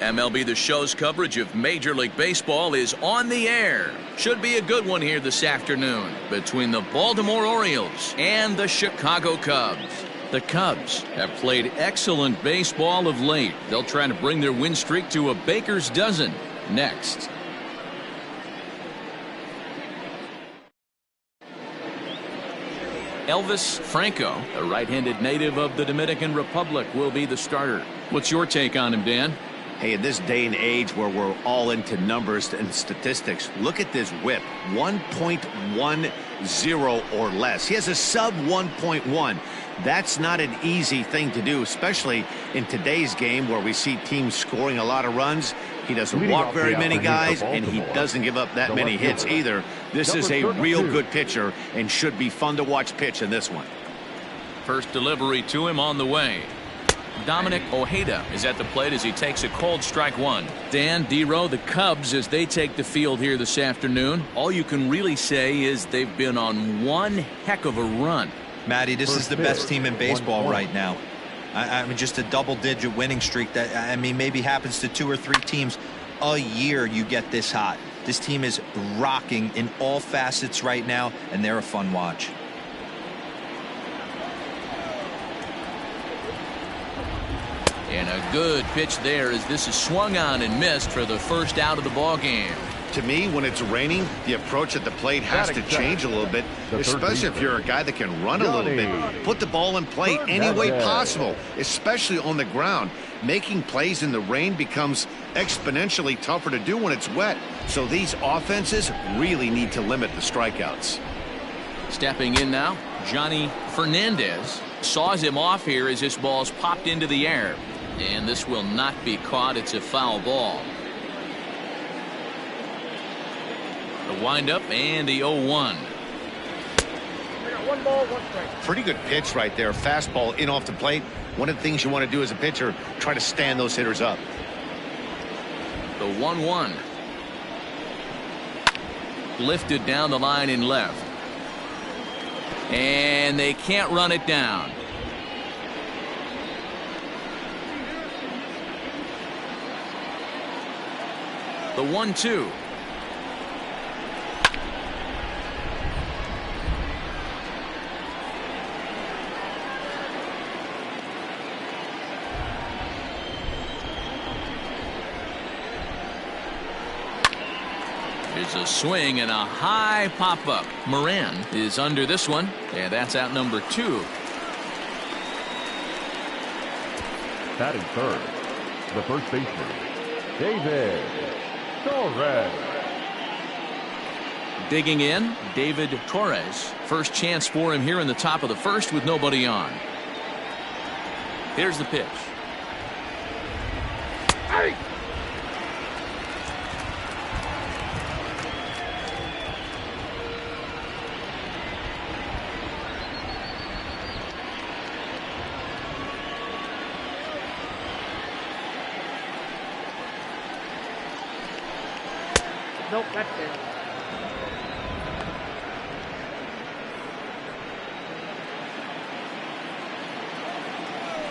MLB The Show's coverage of Major League Baseball is on the air. Should be a good one here this afternoon between the Baltimore Orioles and the Chicago Cubs. The Cubs have played excellent baseball of late. They'll try to bring their win streak to a baker's dozen next. Elvis Franco, a right-handed native of the Dominican Republic, will be the starter. What's your take on him, Dan? Hey, in this day and age where we're all into numbers and statistics, look at this whip, 1.10 or less. He has a sub 1.1. That's not an easy thing to do, especially in today's game where we see teams scoring a lot of runs. He doesn't walk very many guys, and he doesn't give up that many hits either. This is a real good pitcher and should be fun to watch pitch in this one. First delivery to him on the way. Dominic Ojeda is at the plate as he takes a cold strike one. Dan, D-Row, the Cubs, as they take the field here this afternoon, all you can really say is they've been on one heck of a run. Matty, this is the best team in baseball right now. I mean, just a double-digit winning streak that, I mean, maybe happens to 2 or 3 teams a year you get this hot. This team is rocking in all facets right now, and they're a fun watch. And a good pitch there as this is swung on and missed for the first out of the ball game. To me, when it's raining, the approach at the plate has to change a little bit, especially if you're a guy that can run a little bit. Put the ball in play any way possible, especially on the ground. Making plays in the rain becomes exponentially tougher to do when it's wet. So these offenses really need to limit the strikeouts. Stepping in now, Johnny Fernandez saws him off here as this ball's popped into the air. And this will not be caught. It's a foul ball. The windup and the 0-1. One ball, one strike. Pretty good pitch right there. Fastball in off the plate. One of the things you want to do as a pitcher, try to stand those hitters up. The 1-1. Lifted down the line in left. And they can't run it down. The 1-2. There's a swing and a high pop-up. Moran is under this one, and that's out number 2. Batting third, the first baseman, David Torres. Digging in, David Torres. First chance for him here in the top of the first with nobody on. Here's the pitch. Hey! Nope, that's it.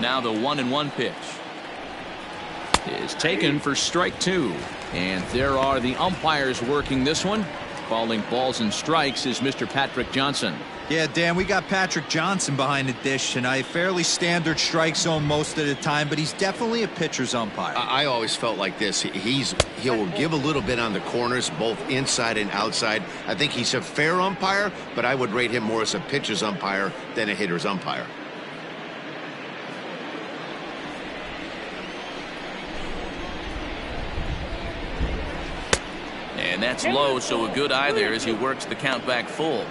Now the 1-1 pitch is taken for strike 2. And there are the umpires working this one. Calling balls and strikes is Mr. Patrick Johnson. Yeah, Dan, we got Patrick Johnson behind the dish tonight. Fairly standard strike zone most of the time, but he's definitely a pitcher's umpire. I always felt like this. He'll give a little bit on the corners, both inside and outside. I think he's a fair umpire, but I would rate him more as a pitcher's umpire than a hitter's umpire. And that's low, so a good eye there as he works the count back full.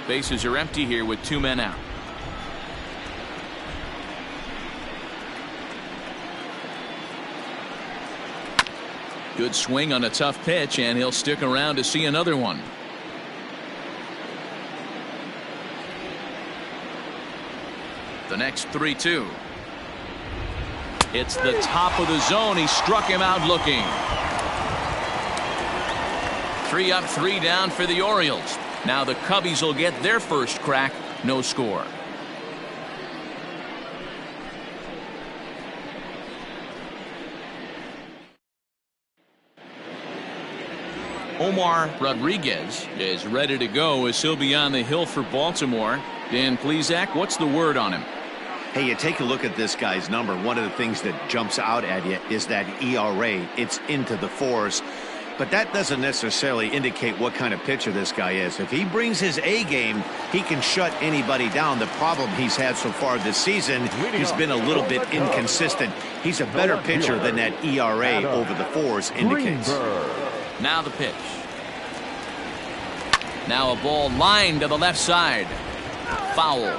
Bases are empty here with 2 men out. Good swing on a tough pitch, and he'll stick around to see another one. The next 3-2. It's the top of the zone. He struck him out looking. 3 up, 3 down for the Orioles. Now the Cubbies will get their first crack. No score. Omar Rodriguez is ready to go as he'll be on the hill for Baltimore. Dan Plesac, what's the word on him? Hey, you take a look at this guy's number. One of the things that jumps out at you is that ERA. It's into the 4s. But that doesn't necessarily indicate what kind of pitcher this guy is. If he brings his A game, he can shut anybody down. The problem he's had so far this season, he's been a little bit inconsistent. He's a better pitcher than that ERA over the 4s indicates. Now the pitch. Now a ball lined to the left side. Foul.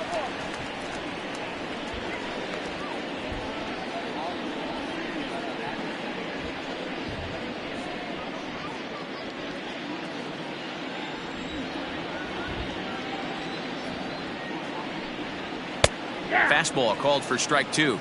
Fastball called for strike 2.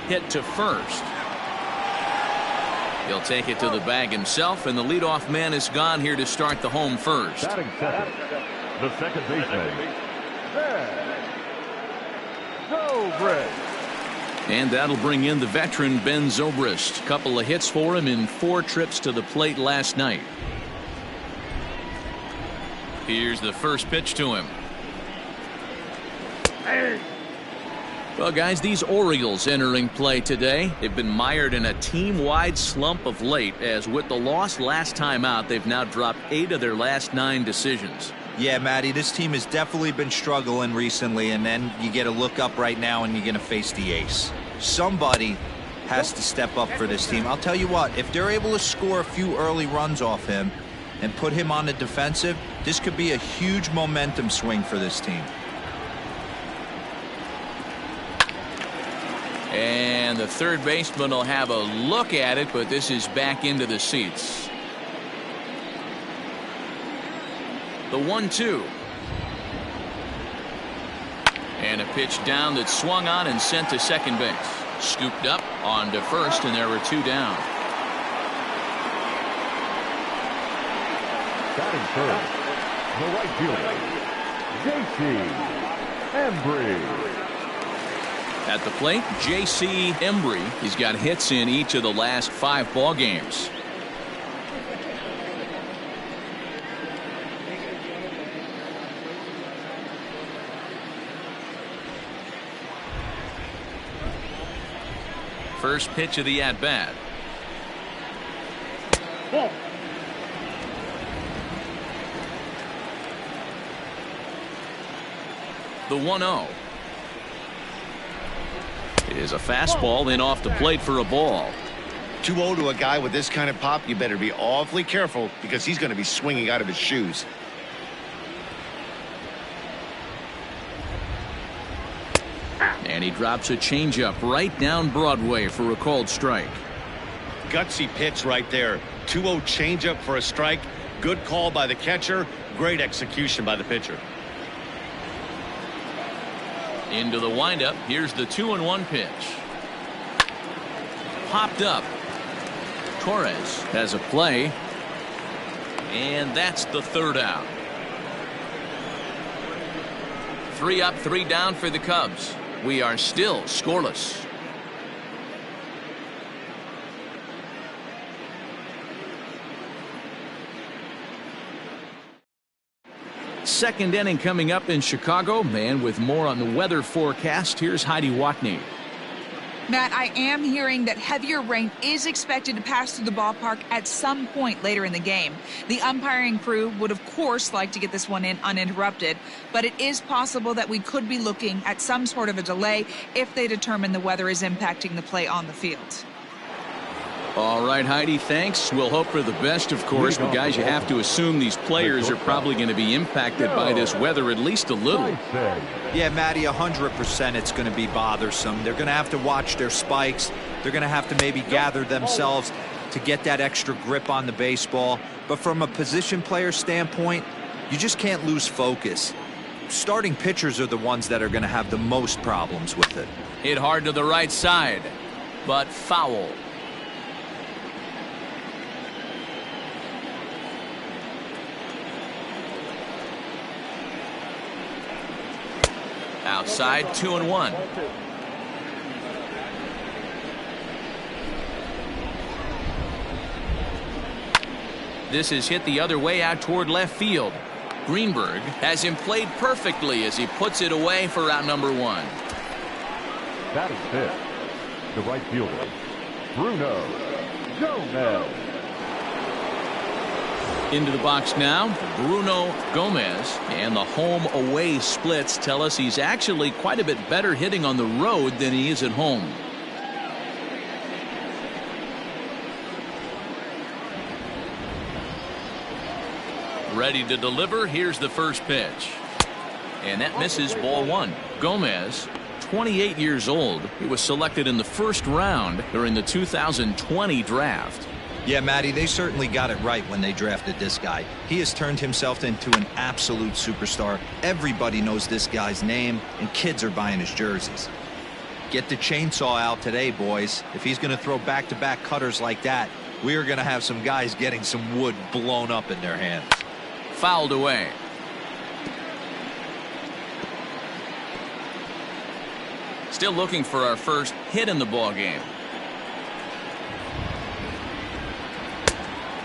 Hit to first. He'll take it to the bag himself, and the leadoff man is gone here to start the home first. Batting second, the second baseman, Zobrist. And that'll bring in the veteran Ben Zobrist. Couple of hits for him in 4 trips to the plate last night. Here's the first pitch to him. Well, guys, these Orioles entering play today, they've been mired in a team-wide slump of late, as with the loss last time out, they've now dropped 8 of their last 9 decisions. Yeah, Matty, this team has definitely been struggling recently, and then you get a look up right now and you're going to face the ace. Somebody has to step up for this team. I'll tell you what, if they're able to score a few early runs off him and put him on the defensive, this could be a huge momentum swing for this team. And the third baseman will have a look at it, but this is back into the seats. The 1-2. And a pitch down that swung on and sent to second base. Scooped up on to first, and there were 2 down. Batting first, the right fielder, J.C. Embry. At the plate, J.C. Embry. He's got hits in each of the last 5 ball games. First pitch of the at-bat. The 1-0. Is a fastball in off the plate for a ball. 2-0 to a guy with this kind of pop, you better be awfully careful, because he's going to be swinging out of his shoes. And he drops a changeup right down Broadway for a called strike. Gutsy pitch right there. 2-0 changeup for a strike. Good call by the catcher. Great execution by the pitcher. Into the windup. Here's the 2-1 pitch. Popped up. Torres has a play. And that's the 3rd out. 3 up, 3 down for the Cubs. We are still scoreless. Second inning coming up in Chicago. And with more on the weather forecast, here's Heidi Watney. Matt, I am hearing that heavier rain is expected to pass through the ballpark at some point later in the game. The umpiring crew would, of course, like to get this one in uninterrupted, but it is possible that we could be looking at some sort of a delay if they determine the weather is impacting the play on the field. All right, Heidi, thanks. We'll hope for the best, of course, but guys, you have to assume these players are probably going to be impacted by this weather at least a little. Yeah, Matty, 100% it's going to be bothersome. They're going to have to watch their spikes. They're going to have to maybe gather themselves to get that extra grip on the baseball. But from a position player standpoint, you just can't lose focus. Starting pitchers are the ones that are going to have the most problems with it. Hit hard to the right side, but foul. Outside, 2-1. This is hit the other way out toward left field. Greenberg has him played perfectly as he puts it away for out number 1. That is it. The right fielder, Bruno Gomez. Into the box now, Bruno Gomez, and the home-away splits tell us he's actually quite a bit better hitting on the road than he is at home. Ready to deliver. Here's the first pitch. And that misses, ball 1. Gomez, 28 years old. He was selected in the first round during the 2020 draft. Yeah, Matty, they certainly got it right when they drafted this guy. He has turned himself into an absolute superstar. Everybody knows this guy's name, and kids are buying his jerseys. Get the chainsaw out today, boys. If he's going to throw back-to-back cutters like that, we are going to have some guys getting some wood blown up in their hands. Fouled away. Still looking for our first hit in the ball game.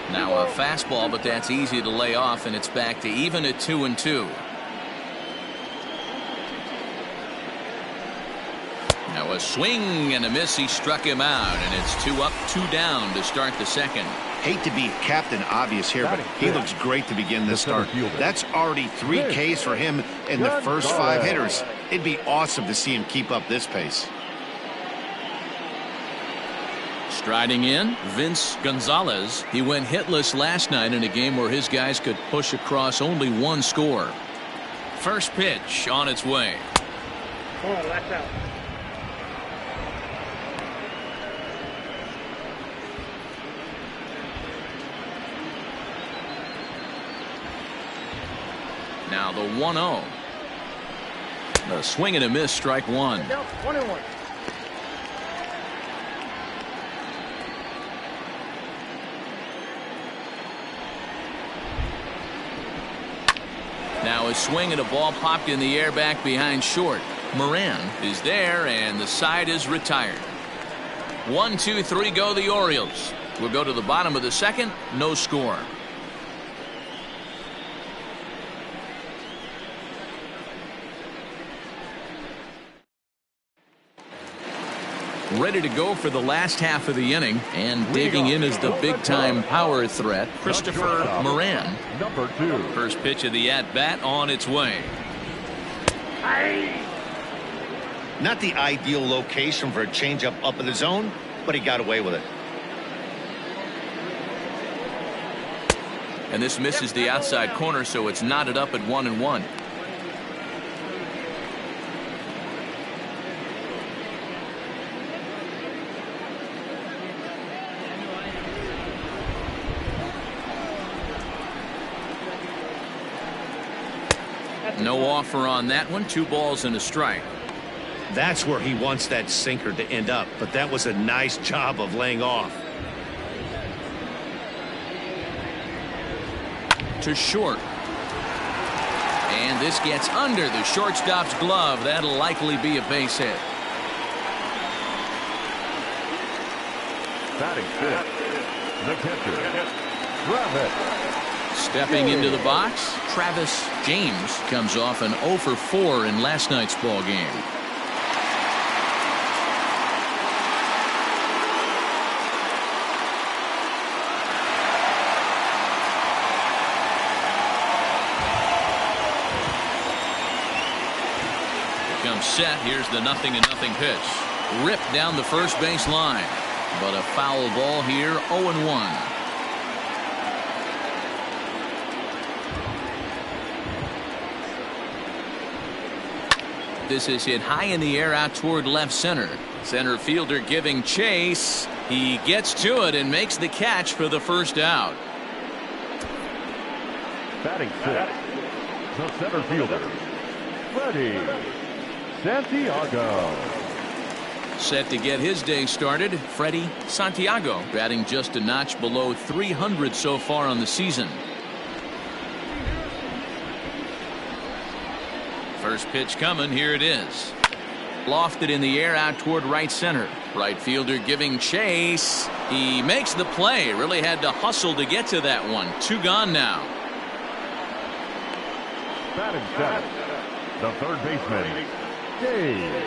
Now a fastball, but that's easy to lay off, and it's back to even at 2-2. Now a swing and a miss. He struck him out, and it's 2 up, 2 down to start the second. Hate to be Captain Obvious here, but he looks great to begin this start. That's already 3 Ks for him in the first 5 hitters. It'd be awesome to see him keep up this pace. Striding in, Vince Gonzalez. He went hitless last night in a game where his guys could push across only 1 score. First pitch on its way. Oh, that's out. Now the 1-0. A swing and a miss, strike 1. 1-1. Now a swing and a ball popped in the air back behind short. Moran is there, and the side is retired. 1, 2, 3 go the Orioles. We'll go to the bottom of the second. No score. Ready to go for the last half of the inning, and digging in is the big-time power threat, Christopher Moran. Number 2. First pitch of the at-bat on its way. Not the ideal location for a changeup up in the zone, but he got away with it. And this misses the outside corner, so it's knotted up at 1-1. No offer on that one. 2 balls and a strike. That's where he wants that sinker to end up, but that was a nice job of laying off. To short. And this gets under the shortstop's glove. That'll likely be a base hit. Batting 5th, the catcher, Travis. Stepping into the box, Travis James comes off an 0 for 4 in last night's ball game. comes set. Here's the 0-0 pitch. Ripped down the first base line. But a foul ball here, 0-1. This is hit high in the air out toward left center. Center fielder giving chase. He gets to it and makes the catch for the first out. Batting six, the center fielder, Freddie Santiago. Set to get his day started, Freddie Santiago, batting just a notch below 300 so far on the season. First pitch coming, here it is. Lofted in the air out toward right center. Right fielder giving chase. He makes the play. Really had to hustle to get to that one. 2 gone now. Batting seventh, the third baseman, Dave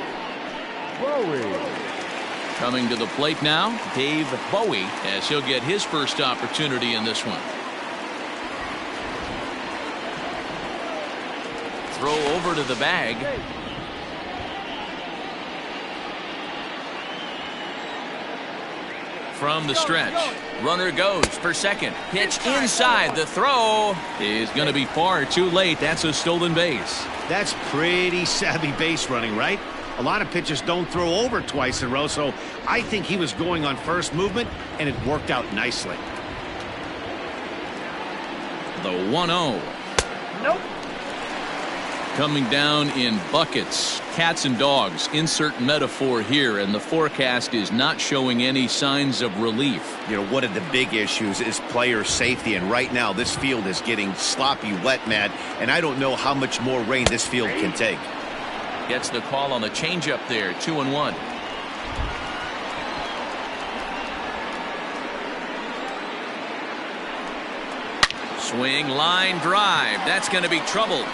Bowie. Coming to the plate now, Dave Bowie, as he'll get his first opportunity in this one. Throw over to the bag. From the stretch, runner goes for second. Pitch inside. The throw is going to be far too late. That's a stolen base. That's pretty savvy base running, right? A lot of pitchers don't throw over twice in a row, so I think he was going on first movement, and it worked out nicely. The 1-0. Nope. Coming down in buckets, cats and dogs, insert metaphor here, and the forecast is not showing any signs of relief. You know, one of the big issues is player safety, and right now this field is getting sloppy wet, Matt, and I don't know how much more rain this field can take. Gets the call on the changeup there, 2-1. Swing, line drive. That's going to be trouble.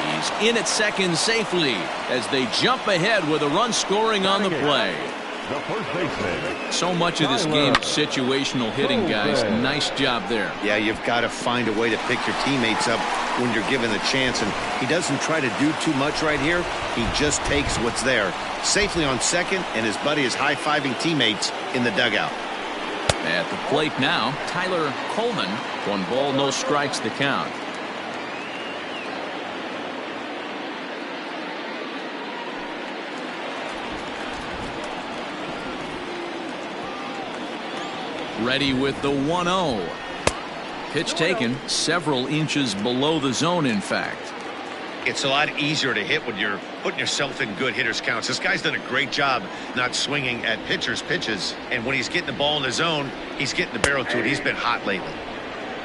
He's in at second safely as they jump ahead with a run scoring on the play. The first baseman. So much of this game is situational hitting, guys. Nice job there. Yeah, you've got to find a way to pick your teammates up when you're given the chance, and he doesn't try to do too much right here. He just takes what's there. Safely on second, and his buddy is high-fiving teammates in the dugout. At the plate now, Tyler Coleman. 1 ball, no strikes the count. Ready with the 1-0. Pitch taken several inches below the zone, in fact. It's a lot easier to hit when you're putting yourself in good hitters' counts. This guy's done a great job not swinging at pitchers' pitches, and when he's getting the ball in the zone, he's getting the barrel to it. He's been hot lately.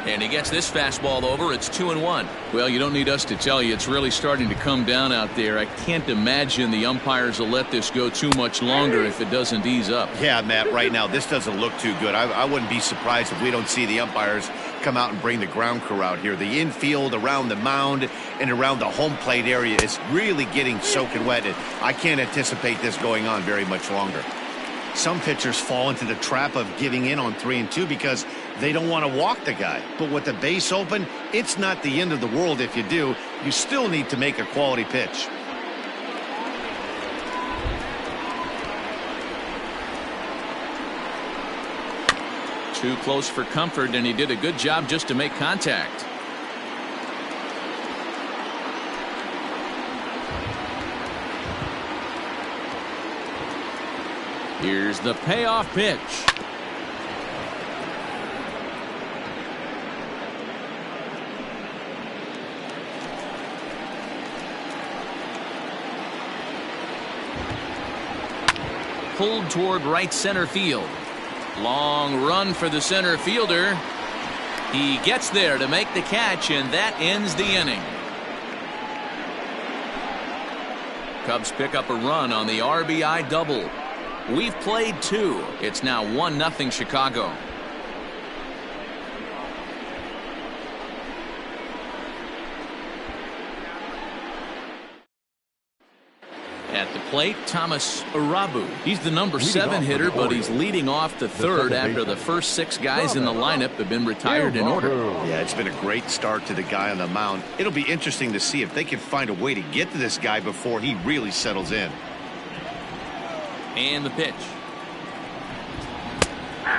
And he gets this fastball over. It's 2-1. Well, you don't need us to tell you, it's really starting to come down out there. I can't imagine the umpires will let this go too much longer if it doesn't ease up. Yeah, Matt, right now this doesn't look too good. I wouldn't be surprised if we don't see the umpires come out and bring the ground crew out here. The infield around the mound and around the home plate area is really getting soaking wet. And I can't anticipate this going on very much longer. Some pitchers fall into the trap of giving in on 3-2 because they don't want to walk the guy. But with the base open, it's not the end of the world if you do. You still need to make a quality pitch. Too close for comfort, and he did a good job just to make contact. Here's the payoff pitch. Pulled toward right center field. Long run for the center fielder. He gets there to make the catch, and that ends the inning. Cubs pick up a run on the RBI double. We've played 2. It's now 1-0 Chicago. At the plate, Thomas Arabu. He's the number 7 hitter, but he's leading off the third after the first 6 guys in the lineup have been retired in order. Yeah, it's been a great start to the guy on the mound. It'll be interesting to see if they can find a way to get to this guy before he really settles in. And the pitch.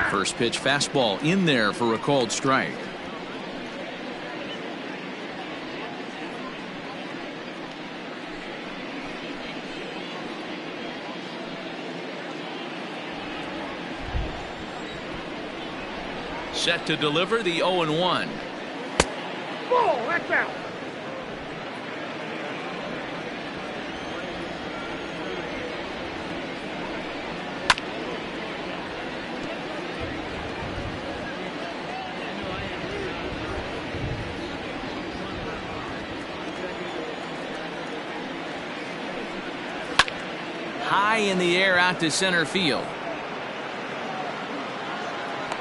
First pitch fastball in there for a called strike. Set to deliver the 0-1. Ball, that's out. High in the air out to center field.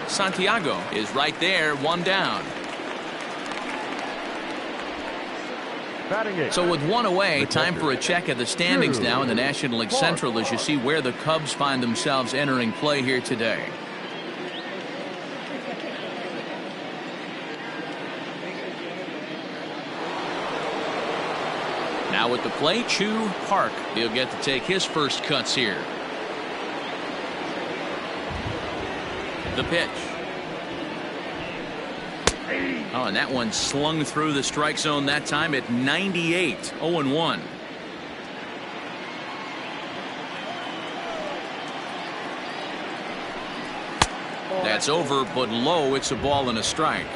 Santiago is right there, 1 down. So with 1 away, time for a check at the standings now in the National League Central as you see where the Cubs find themselves entering play here today. Now at the plate, Chu Park. He'll get to take his first cuts here. The pitch. Oh, and that one slung through the strike zone that time at 98. 0-1. That's over, but low. It's a ball and a strike.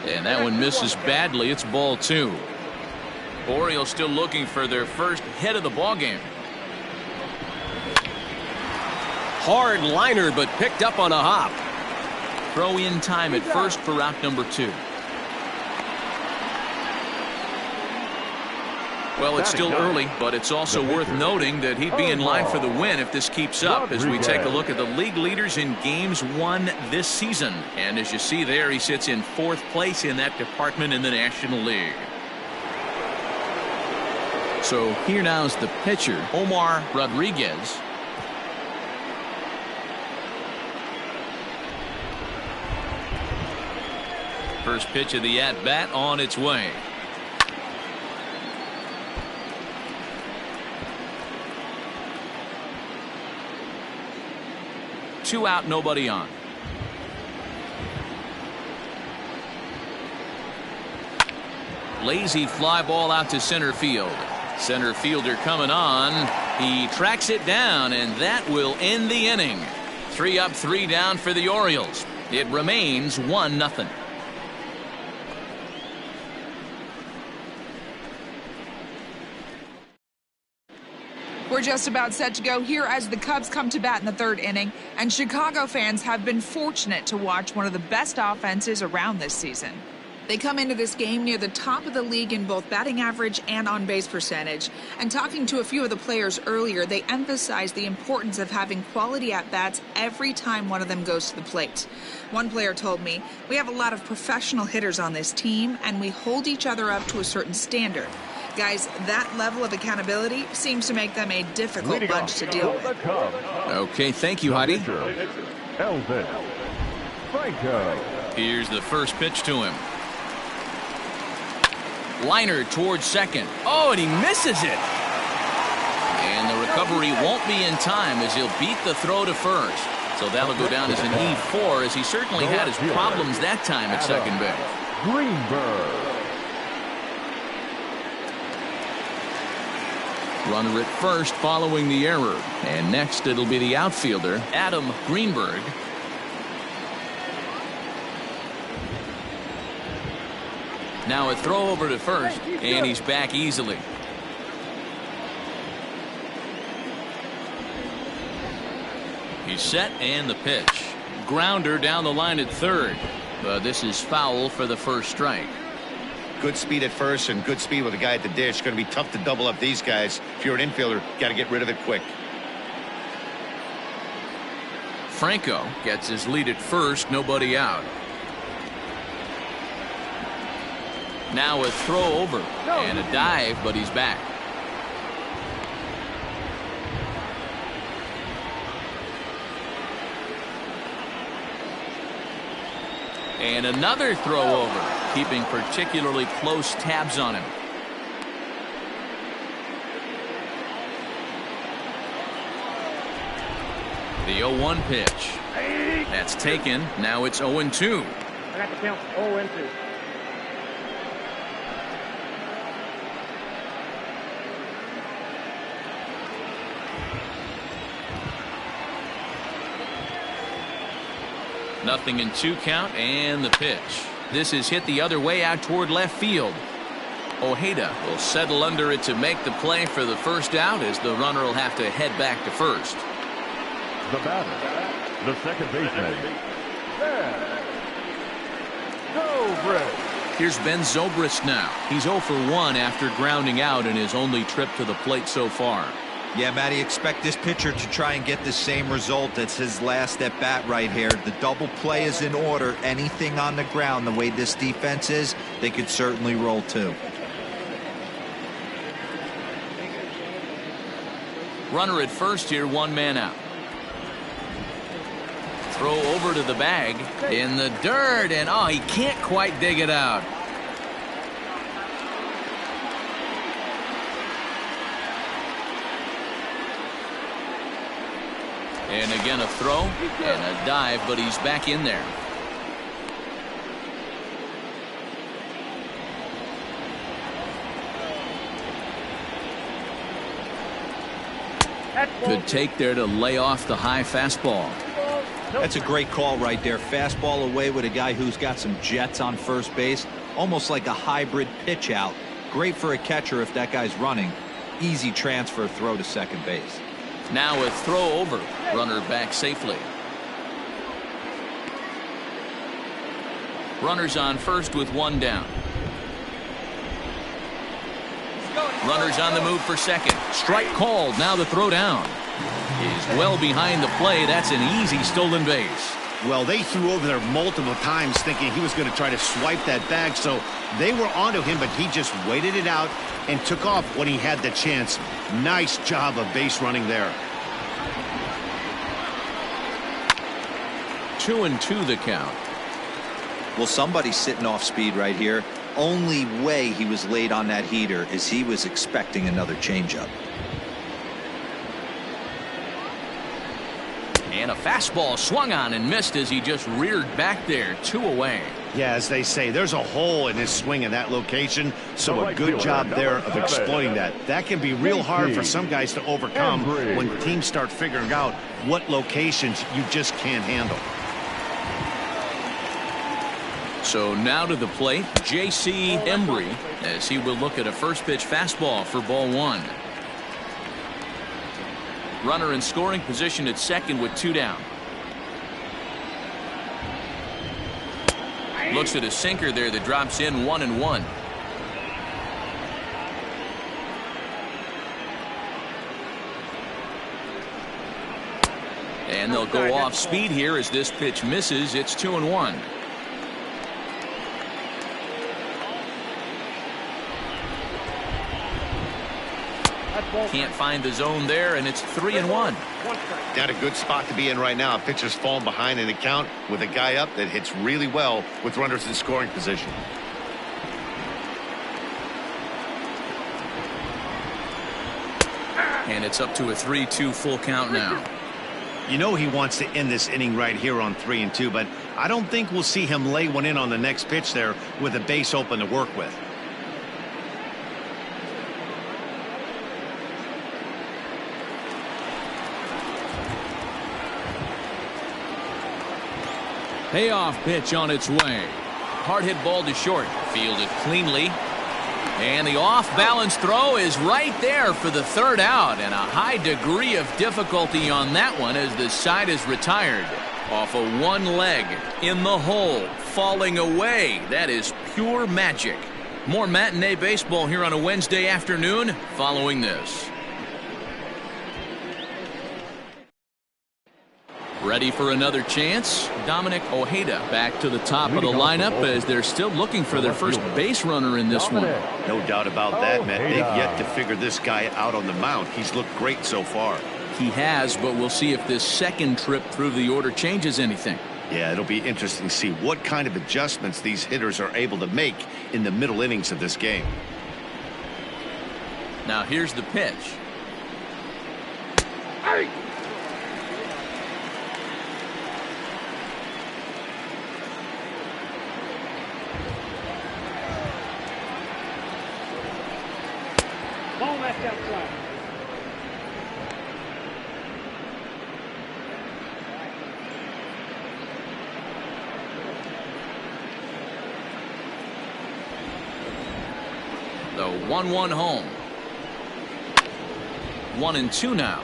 And that one misses badly. It's ball 2. Orioles still looking for their first hit of the ball game. Hard liner, but picked up on a hop. Throw in time at first for out number 2. Well, it's still early, but it's also worth noting that he'd be in line for the win if this keeps up as we take a look at the league leaders in games won this season. And as you see there, he sits in 4th place in that department in the National League. So here now is the pitcher, Omar Rodriguez. First pitch of the at-bat on its way. Two out, nobody on. Lazy fly ball out to center field. Center fielder coming on. He tracks it down, and that will end the inning. 3 up, 3 down for the Orioles. It remains 1-0. We're just about set to go here as the Cubs come to bat in the 3rd inning, and Chicago fans have been fortunate to watch one of the best offenses around this season. They come into this game near the top of the league in both batting average and on-base percentage. And talking to a few of the players earlier, they emphasized the importance of having quality at-bats every time one of them goes to the plate. One player told me, "We have a lot of professional hitters on this team, and we hold each other up to a certain standard." Guys, that level of accountability seems to make them a difficult bunch to deal with. Okay, thank you, Heidi. Here's the first pitch to him. Liner towards second. Oh, and he misses it. And the recovery won't be in time as he'll beat the throw to first. So that'll go down as an E4 as he certainly had his problems that time at second base. Greenberg. Runner at first following the error. And next it'll be the outfielder, Adam Greenberg. Now a throw over to first, and he's back easily. He's set, and the pitch. Grounder down the line at third. But this is foul for the first strike. Good speed at first and good speed with a guy at the dish. It's going to be tough to double up these guys. If you're an infielder, got to get rid of it quick. Franco gets his lead at first, nobody out. Now a throw over and a dive, but he's back. And another throw over, keeping particularly close tabs on him. The 0-1 pitch. That's taken. Now it's 0-2. I got the count 0-2. Nothing in 2 count, and the pitch. This is hit the other way out toward left field. Ojeda will settle under it to make the play for the first out, as the runner will have to head back to first. The batter, the second baseman, Ben Zobrist. Here's Ben Zobrist now. He's 0 for 1 after grounding out in his only trip to the plate so far. Yeah, Matty, expect this pitcher to try and get the same result as his last at bat right here. The double play is in order. Anything on the ground, the way this defense is, they could certainly roll too. Runner at first here, 1 man out. Throw over to the bag in the dirt, and oh, he can't quite dig it out. And again a throw and a dive, but he's back in there. Good take there to lay off the high fastball. That's a great call right there. Fastball away with a guy who's got some jets on first base. Almost like a hybrid pitch out. Great for a catcher if that guy's running. Easy transfer throw to second base. Now a throw over. Runner back safely. Runners on first with 1 down. Runners on the move for second. Strike called. Now the throw down. He's well behind the play. That's an easy stolen base. Well, they threw over there multiple times thinking he was going to try to swipe that bag, so they were onto him, but he just waited it out and took off when he had the chance. Nice job of base running there. 2-2 the count. Well, somebody's sitting off speed right here. Only way he was late on that heater is he was expecting another changeup. And a fastball swung on and missed as he just reared back there. 2 away. Yeah, as they say, there's a hole in his swing in that location, so a good job there of exploiting that. That can be real hard for some guys to overcome when teams start figuring out what locations you just can't handle. So now to the plate, J.C. Embry, as he will look at a first pitch fastball for ball 1. Runner in scoring position at second with 2 down. Looks at a sinker there that drops in 1-1. And they'll go off speed here as this pitch misses. It's 2-1. Can't find the zone there, and it's 3-1. Not a good spot to be in right now. Pitcher's falling behind in the count with a guy up that hits really well with runners in scoring position. And it's up to a 3-2 full count now. You know he wants to end this inning right here on 3-2, but I don't think we'll see him lay one in on the next pitch there with a base open to work with. Payoff pitch on its way. Hard hit ball to short. Fielded cleanly. And the off-balance throw is right there for the 3rd out. And a high degree of difficulty on that one as the side is retired. Off of one leg. In the hole. Falling away. That is pure magic. More matinee baseball here on a Wednesday afternoon following this. Ready for another chance? Dominic Ojeda back to the top of the lineup as they're still looking for their first base runner in this one. No doubt about that, Matt. They've yet to figure this guy out on the mound. He's looked great so far. He has, but we'll see if this second trip through the order changes anything. Yeah, it'll be interesting to see what kind of adjustments these hitters are able to make in the middle innings of this game. Now here's the pitch. Hey! Ball left outside. The 1-1 home. 1-2 now.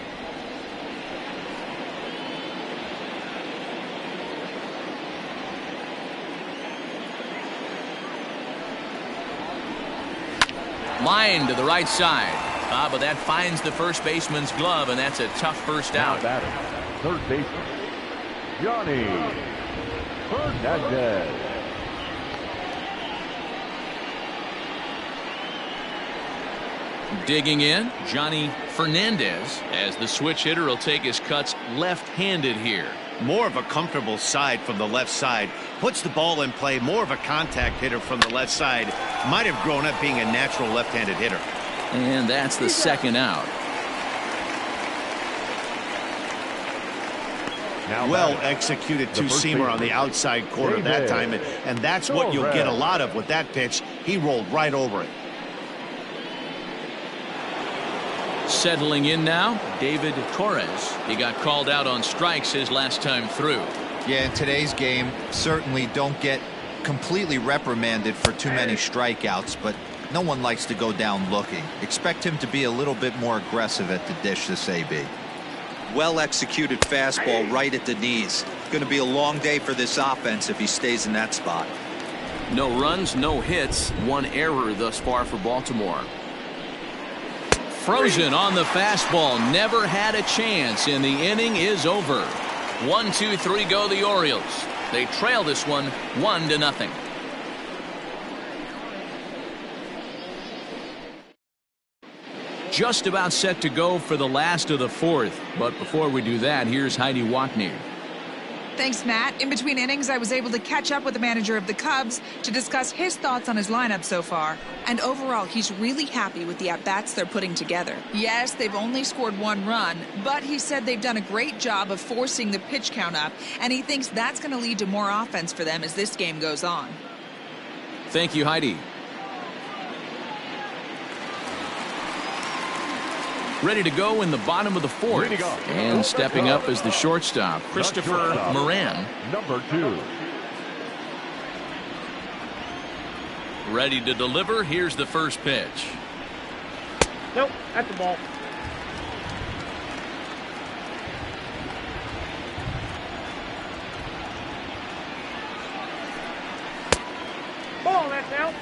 Line to the right side. But that finds the first baseman's glove, and that's a tough first out. Third baseman, Johnny Fernandez. Digging in, Johnny Fernandez, as the switch hitter will take his cuts left-handed here. More of a comfortable side from the left side. Puts the ball in play. More of a contact hitter from the left side. Might have grown up being a natural left-handed hitter. And that's the second out. Well executed two-seamer on the outside corner that time. And that's what you'll get a lot of with that pitch. He rolled right over it. Settling in now, David Torres. He got called out on strikes his last time through. Yeah, in today's game, certainly don't get completely reprimanded for too many strikeouts, but no one likes to go down looking. Expect him to be a little bit more aggressive at the dish this AB. Well executed fastball right at the knees. Going to be a long day for this offense if he stays in that spot. No runs, no hits, one error thus far for Baltimore. Frozen on the fastball, never had a chance, and the inning is over. 1-2-3 go the Orioles. They trail this one 1-0. Just about set to go for the last of the fourth, but before we do that, here's Heidi Watney. Thanks, Matt. In between innings, I was able to catch up with the manager of the Cubs to discuss his thoughts on his lineup so far. And overall, he's really happy with the at-bats they're putting together. Yes, they've only scored one run, but he said they've done a great job of forcing the pitch count up, and he thinks that's going to lead to more offense for them as this game goes on. Thank you, Heidi. Ready to go in the bottom of the fourth. And stepping up as the shortstop, Christopher Moran. Number 2. Ready to deliver. Here's the first pitch. Nope, that's the ball. Ball, that's out.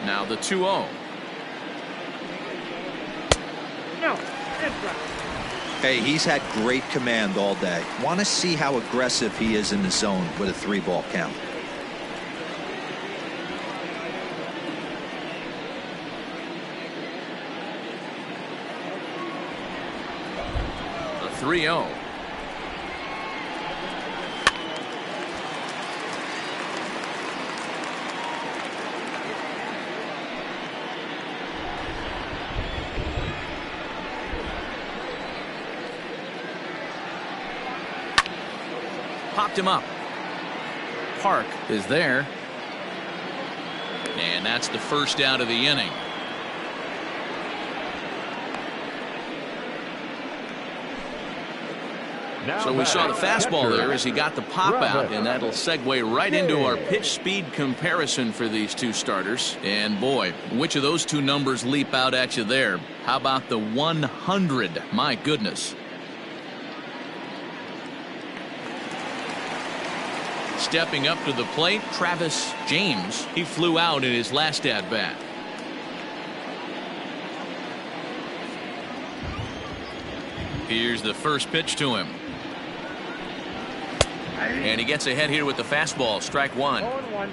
Now the 2-0. No, that's right. Hey, he's had great command all day. Want to see how aggressive he is in the zone with a 3-ball count. The 3-0. Popped him up. Park is there. And that's the first out of the inning. So we saw the fastball there as he got the pop out, and that'll segue right into our pitch speed comparison for these two starters. And boy, which of those two numbers leap out at you there? How about the 100? My goodness. Stepping up to the plate, Travis James. He flew out in his last at-bat. Here's the first pitch to him. And he gets ahead here with the fastball. Strike one. 0-1.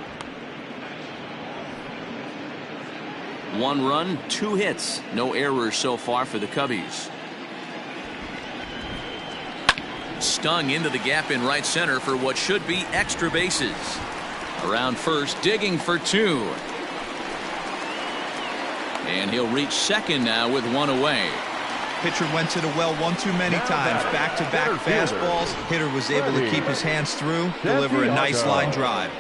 1 run, 2 hits. No errors so far for the Cubbies. Stung into the gap in right center for what should be extra bases. Around first, digging for 2. And he'll reach second now with 1 away. Pitcher went to the well one too many times. Back-to-back fastballs. Hitter was able to keep his hands through, deliver a nice line drive.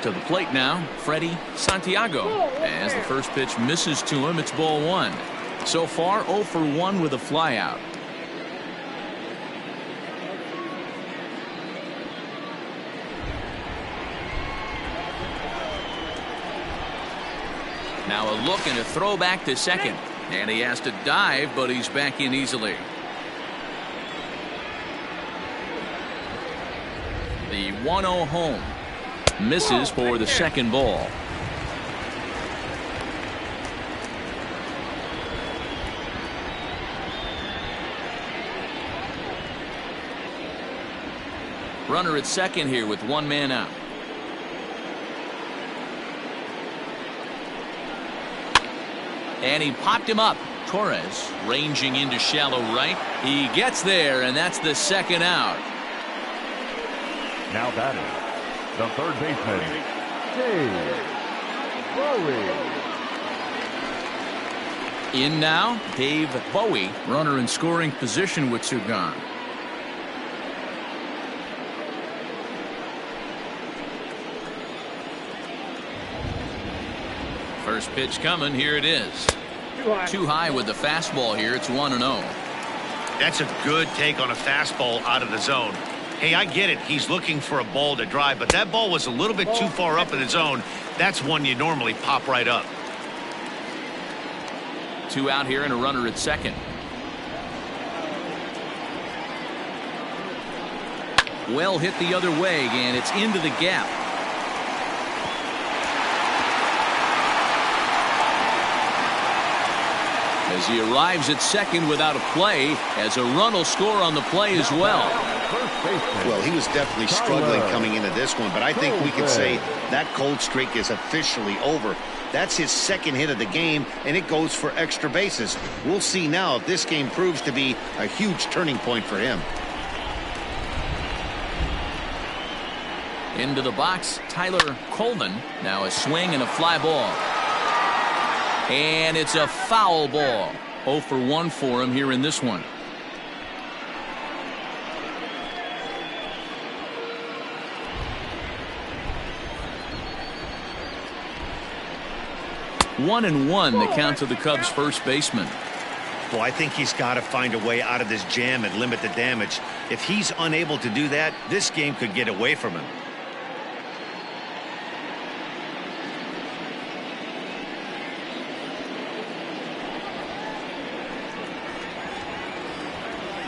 To the plate now, Freddie Santiago. As the first pitch misses to him, it's ball 1. So far, 0 for 1 with a flyout. Now a look and a throw back to second. And he has to dive, but he's back in easily. The 1-0 home. Misses for the second ball. Runner at second here with 1 man out. And he popped him up. Torres ranging into shallow right. He gets there, and that's the second out. Now batting, the third baseman, Dave Bowie. In now, Dave Bowie. Runner in scoring position with 2 gone. First pitch coming. Here it is. Too high with the fastball here. It's 1-0. That's a good take on a fastball out of the zone. Hey, I get it. He's looking for a ball to drive, but that ball was a little bit too far up in the zone. That's one you normally pop right up. 2 out here and a runner at second. Well hit the other way, and it's into the gap. As he arrives at second without a play, as a run will score on the play as well. Well, he was definitely struggling coming into this one, but I think we could say that cold streak is officially over. That's his second hit of the game, and it goes for extra bases. We'll see now if this game proves to be a huge turning point for him. Into the box, Tyler Colvin. Now a swing and a fly ball. And it's a foul ball. 0 for 1 for him here in this one. One and 1 the count to the Cubs first baseman. Well, I think he's got to find a way out of this jam and limit the damage. If he's unable to do that, this game could get away from him.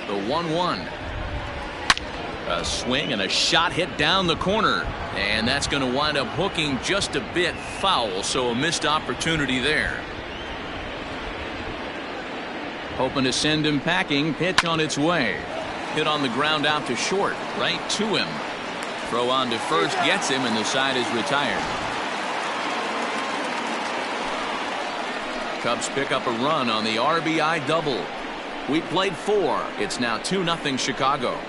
The 1-1. A swing and a shot hit down the corner. And that's going to wind up hooking just a bit foul, so a missed opportunity there. Hoping to send him packing. Pitch on its way. Hit on the ground out to short. Right to him. Throw on to first gets him, and the side is retired. Cubs pick up a run on the RBI double. We played 4. It's now 2-0 Chicago.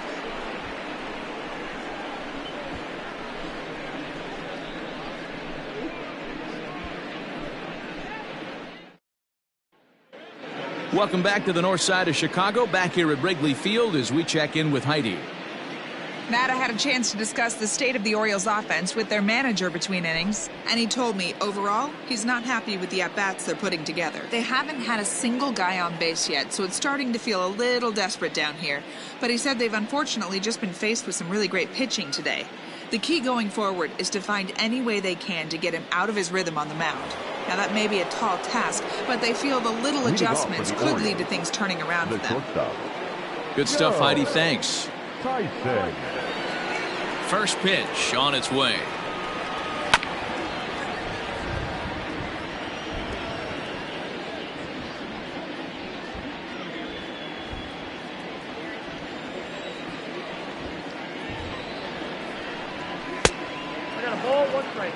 Welcome back to the north side of Chicago. Back here at Wrigley Field as we check in with Heidi. Matt, I had a chance to discuss the state of the Orioles offense with their manager between innings, and he told me overall he's not happy with the at-bats they're putting together. They haven't had a single guy on base yet, so it's starting to feel a little desperate down here. But he said they've unfortunately just been faced with some really great pitching today. The key going forward is to find any way they can to get him out of his rhythm on the mound. Now, that may be a tall task, but they feel the little adjustments could lead to things turning around for them. Good stuff, Heidi. Thanks. Tyson. First pitch on its way. I got a ball, 1 strike.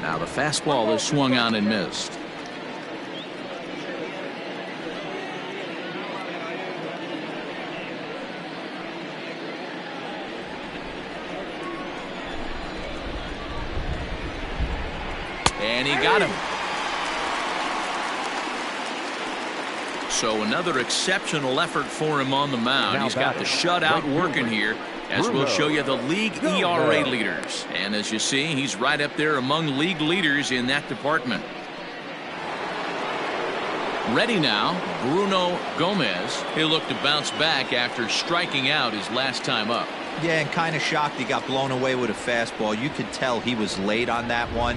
Now the fastball is swung on and missed. And he got him. So another exceptional effort for him on the mound. He's got the shutout working here, as we'll show you the league ERA leaders. And as you see, he's right up there among league leaders in that department. Ready now, Bruno Gomez. He'll look to bounce back after striking out his last time up. Yeah, and kind of shocked he got blown away with a fastball. You could tell he was late on that one.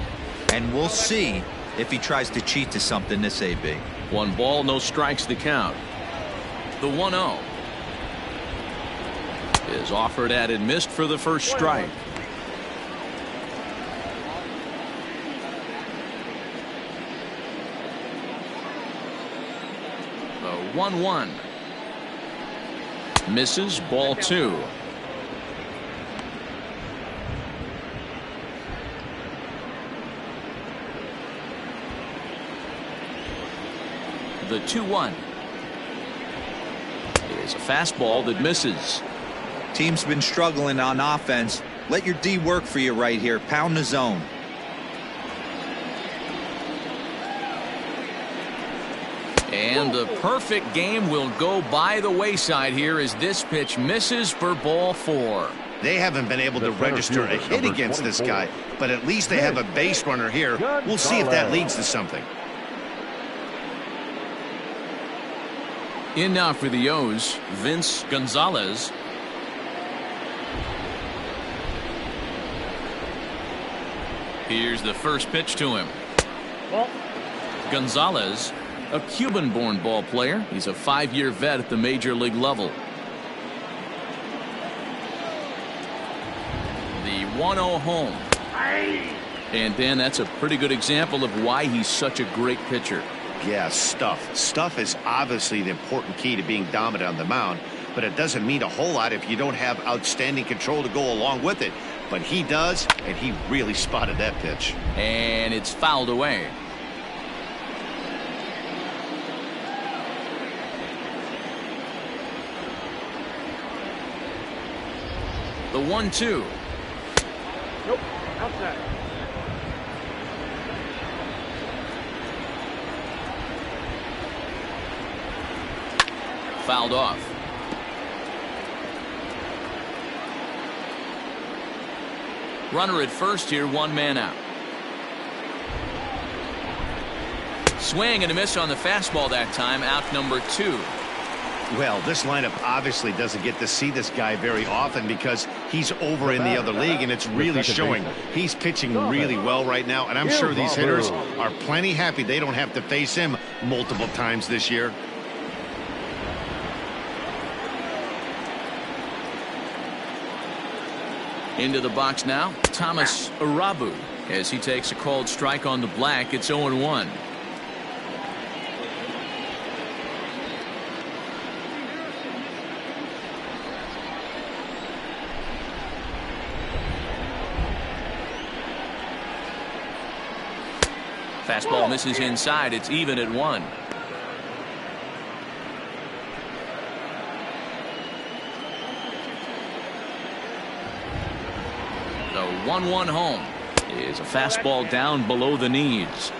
And we'll see if he tries to cheat to something this AB. 1 ball, no strikes the count. The 1-0 is offered at and missed for the first strike. The 1-1 misses, ball 2. The 2-1 is a fastball that misses. Team's been struggling on offense. Let your D work for you right here. Pound the zone. And the perfect game will go by the wayside here as this pitch misses for ball 4. They haven't been able to register a hit against this guy, but at least they have a base runner here. We'll see if that leads to something. In now for the O's, Vince Gonzalez. Here's the first pitch to him. Ball. Gonzalez, a Cuban-born ball player. He's a 5-year vet at the major league level. The 1-0 home. And Dan, that's a pretty good example of why he's such a great pitcher. Yeah, stuff. Stuff is obviously the important key to being dominant on the mound, but it doesn't mean a whole lot if you don't have outstanding control to go along with it. But he does, and he really spotted that pitch. And it's fouled away. The 1-2. Nope, outside. Fouled off. Runner at first here, 1 man out. Swing and a miss on the fastball that time, out number 2. Well, this lineup obviously doesn't get to see this guy very often because he's over in the other league, and it's really showing. He's pitching really well right now, and I'm sure these hitters are plenty happy they don't have to face him multiple times this year. Into the box now, Thomas Arabu. As he takes a called strike on the black, it's 0-1. Fastball misses inside. It's even at 1. The 1-1 home is a fastball down below the knees.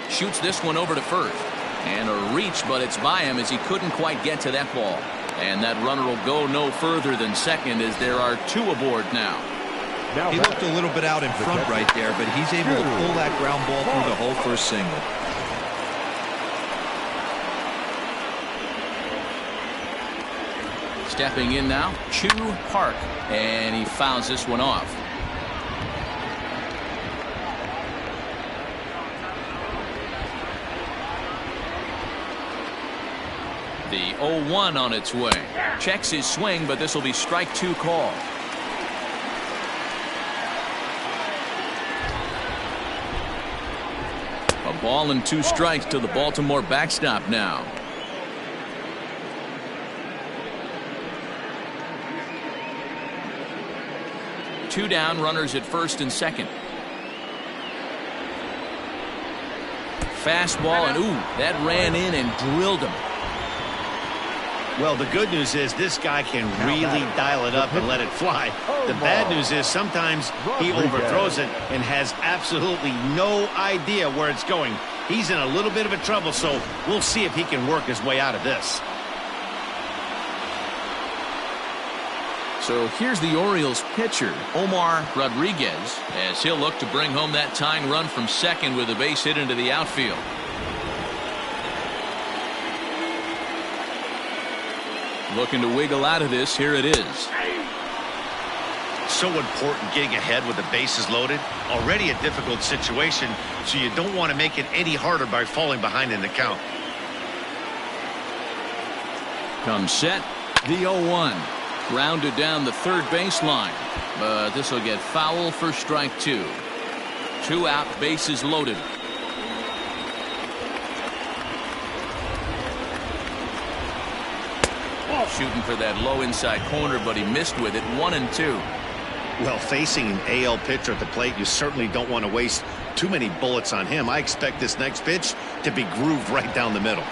Shoots this one over to first. And a reach, but it's by him as he couldn't quite get to that ball. And that runner will go no further than second as there are 2 aboard now. He looked a little bit out in front right there, but he's able to pull that ground ball through the hole for a single. Stepping in now, Chu Park, and he fouls this one off. The 0-1 on its way. Checks his swing, but this will be strike 2 call. A ball and 2 strikes to the Baltimore backstop now. Two down, runners at first and second. Fastball, and ooh, that ran in and drilled him. Well, the good news is this guy can really dial it up and let it fly. The bad news is sometimes he overthrows it and has absolutely no idea where it's going. He's in a little bit of a trouble, so we'll see if he can work his way out of this. So here's the Orioles pitcher, Omar Rodriguez, as he'll look to bring home that tying run from second with a base hit into the outfield. Looking to wiggle out of this. Here it is. So important getting ahead with the bases loaded. Already a difficult situation, so you don't want to make it any harder by falling behind in the count. Comes set. The 0-1. Grounded down the third baseline, but this will get foul for strike 2. 2 out, bases loaded. Shooting for that low inside corner, but he missed with it. 1-2. Well, facing an AL pitcher at the plate, you certainly don't want to waste too many bullets on him. I expect this next pitch to be grooved right down the middle.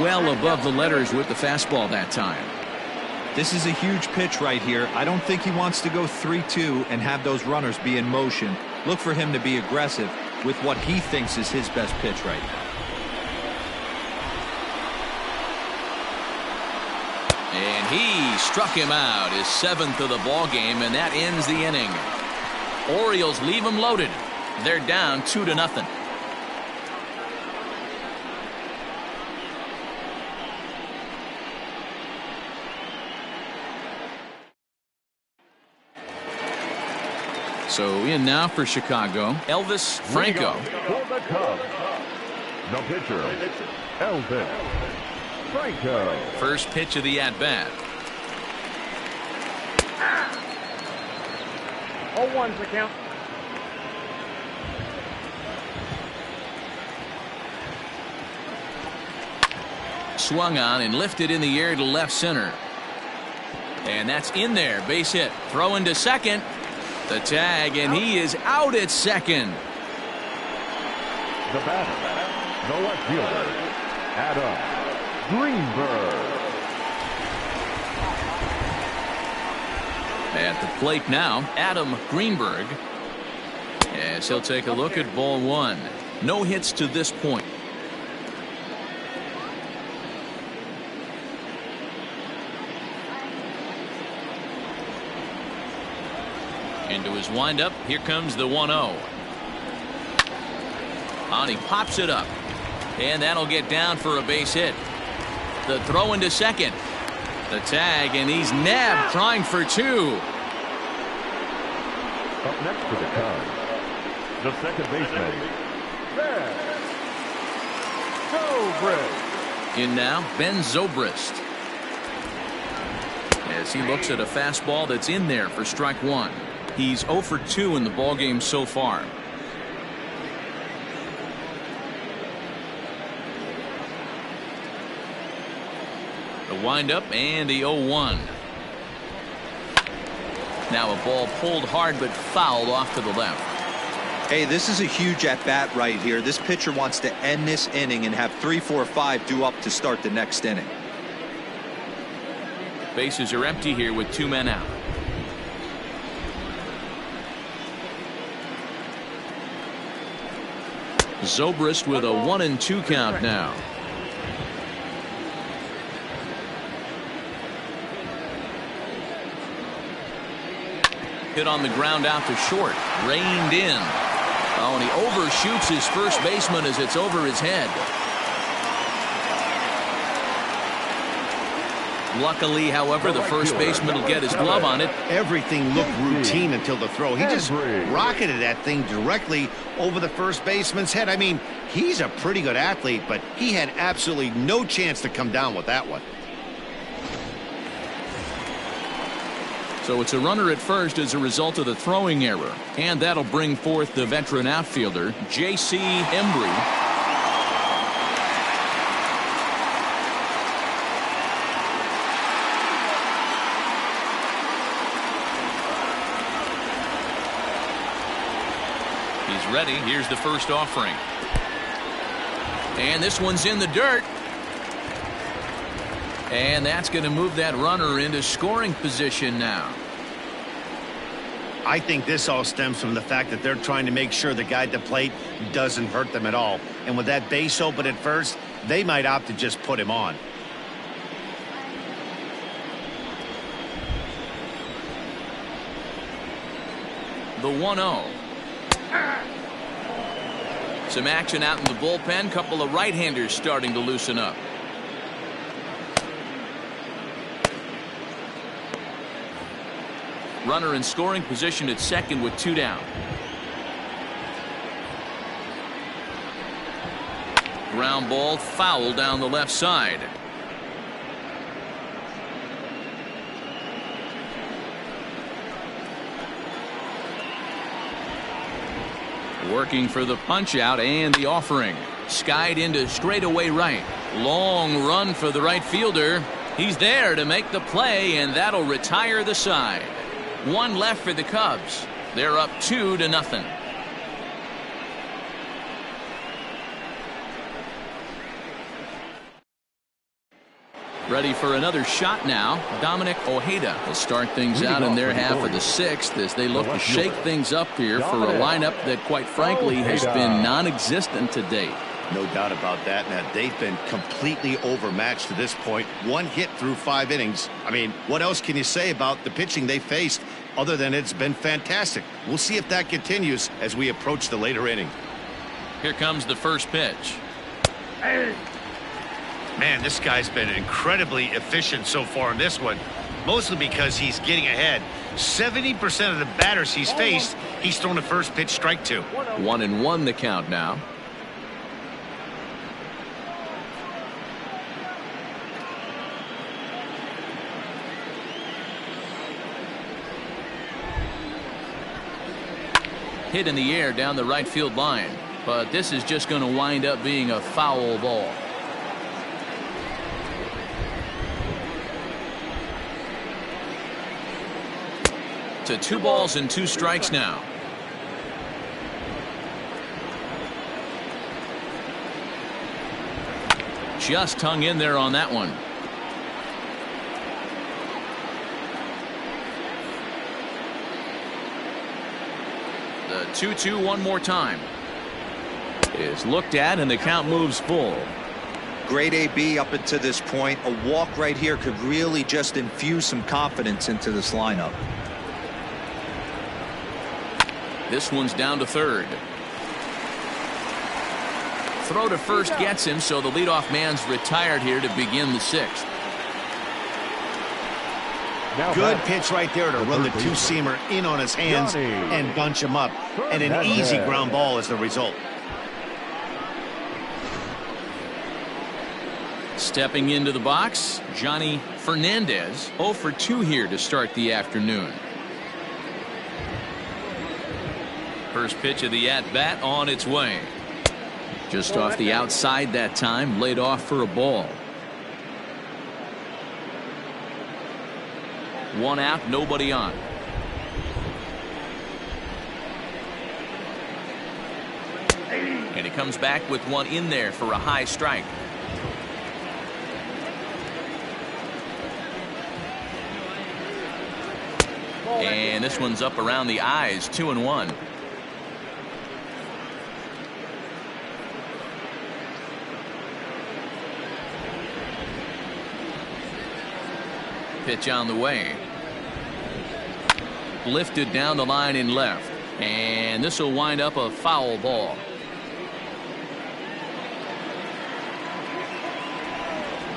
Well above the letters with the fastball that time. This is a huge pitch right here. I don't think he wants to go 3-2 and have those runners be in motion. Look for him to be aggressive with what he thinks is his best pitch right now. And he struck him out, his 7th of the ball game, and that ends the inning. Orioles leave him loaded. They're down 2-0. So in now for Chicago, Elvis Franco. For the Cubs, the pitcher, Elvis Franco. First pitch of the at-bat. 0-1's the count. Swung on and lifted in the air to left center. And that's in there. Base hit. Throwing to second. The tag, and he is out at second. The batter, the left fielder, Adam Greenberg. At the plate now, Adam Greenberg, as he'll take a look at ball 1. No hits to this point. Into his windup. Here comes the 1-0. On, he pops it up. And that'll get down for a base hit. The throw into second. The tag, and he's nabbed trying for 2. Up next for the Cubs, the second baseman, Ben Zobrist. In now, Ben Zobrist. As he looks at a fastball that's in there for strike 1. He's 0 for 2 in the ballgame so far. The windup and the 0-1. Now a ball pulled hard but fouled off to the left. Hey, this is a huge at-bat right here. This pitcher wants to end this inning and have 3, 4, 5 due up to start the next inning. Bases are empty here with 2 men out. Zobrist with a 1-2 count now. Hit on the ground out to short. Reined in. Oh, and he overshoots his first baseman as it's over his head. Luckily, however, the first baseman will get his glove on it. Everything looked routine until the throw. He just rocketed that thing directly over the first baseman's head. I mean, he's a pretty good athlete, but he had absolutely no chance to come down with that one. So it's a runner at first as a result of the throwing error. And that'll bring forth the veteran outfielder, J.C. Embry. He's ready. Here's the first offering. And this one's in the dirt. And that's going to move that runner into scoring position now. I think this all stems from the fact that they're trying to make sure the guy at the plate doesn't hurt them at all. And with that base open at first, they might opt to just put him on. The 1-0. Some action out in the bullpen. Couple of right-handers starting to loosen up. Runner in scoring position at second with 2 down. Ground ball foul down the left side. Working for the punch out and the offering. Skied into straightaway right. Long run for the right fielder. He's there to make the play, and that'll retire the side. 1 left for the Cubs. They're up 2-0. Ready for another shot now. Dominic Ojeda will start things out in their half of the 6th as they look to shake things up here for a lineup that, quite frankly, has been non-existent to date. No doubt about that. Now, they've been completely overmatched to this point. 1 hit through 5 innings. I mean, what else can you say about the pitching they faced other than it's been fantastic? We'll see if that continues as we approach the later inning. Here comes the first pitch. Man, this guy's been incredibly efficient so far in this one, mostly because he's getting ahead. 70% of the batters he's faced, he's thrown a first pitch strike to. 1-1 the count now. Hit in the air down the right field line, but this is just going to wind up being a foul ball. To 2 balls and 2 strikes now. Just hung in there on that one. The 2-2 one more time is looked at, and the count moves full. Great AB up until this point. A walk right here could really just infuse some confidence into this lineup. This one's down to third. Throw to first gets him, so the leadoff man's retired here to begin the 6th. Good pitch right there to run the 2-seamer in on his hands and bunch him up. And an easy ground ball is the result. Stepping into the box, Johnny Fernandez. 0 for 2 here to start the afternoon. First pitch of the at-bat on its way. Just off the outside that time, laid off for a ball. 1 out, nobody on. And he comes back with 1 in there for a high strike. And this one's up around the eyes. 2-1. Pitch on the way. lifted down the line in left. And this will wind up a foul ball.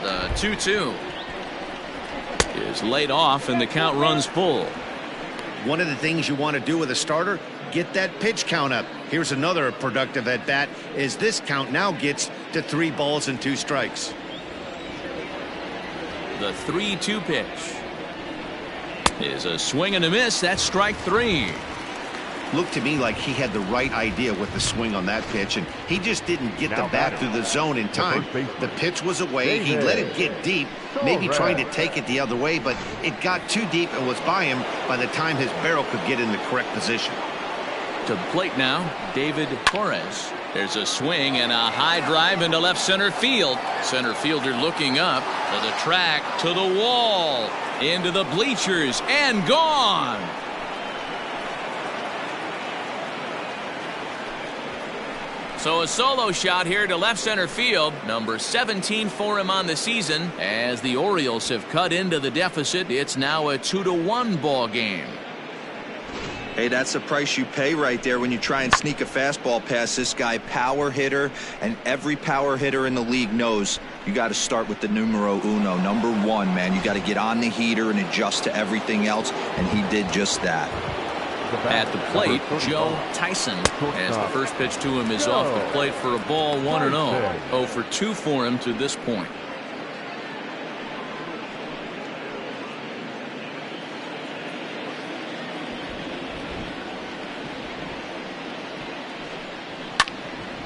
The 2-2 is laid off, and the count runs full. One of the things you want to do with a starter, get that pitch count up. Here's another productive at bat, as this count now gets to 3 balls and 2 strikes. The 3-2 pitch is a swing and a miss. That's strike 3. Looked to me like he had the right idea with the swing on that pitch, and he just didn't get the bat through the zone in time. The pitch was away. He let it get deep, maybe trying to take it the other way, but it got too deep and was by him by the time his barrel could get in the correct position. To the plate now, David Torres. There's a swing and a high drive into left center field. Center fielder looking up to the track, to the wall, into the bleachers, and gone. So a solo shot here to left center field. Number 17 for him on the season. As the Orioles have cut into the deficit, it's now a 2-1 ball game. Hey, that's the price you pay right there when you try and sneak a fastball past this guy. Power hitter, and every power hitter in the league knows you got to start with the numero uno, number 1, man. You got to get on the heater and adjust to everything else, and he did just that. At the plate, Joe Tyson, as the first pitch to him is off the plate for a ball, 1-0. 0 for 2 for him to this point.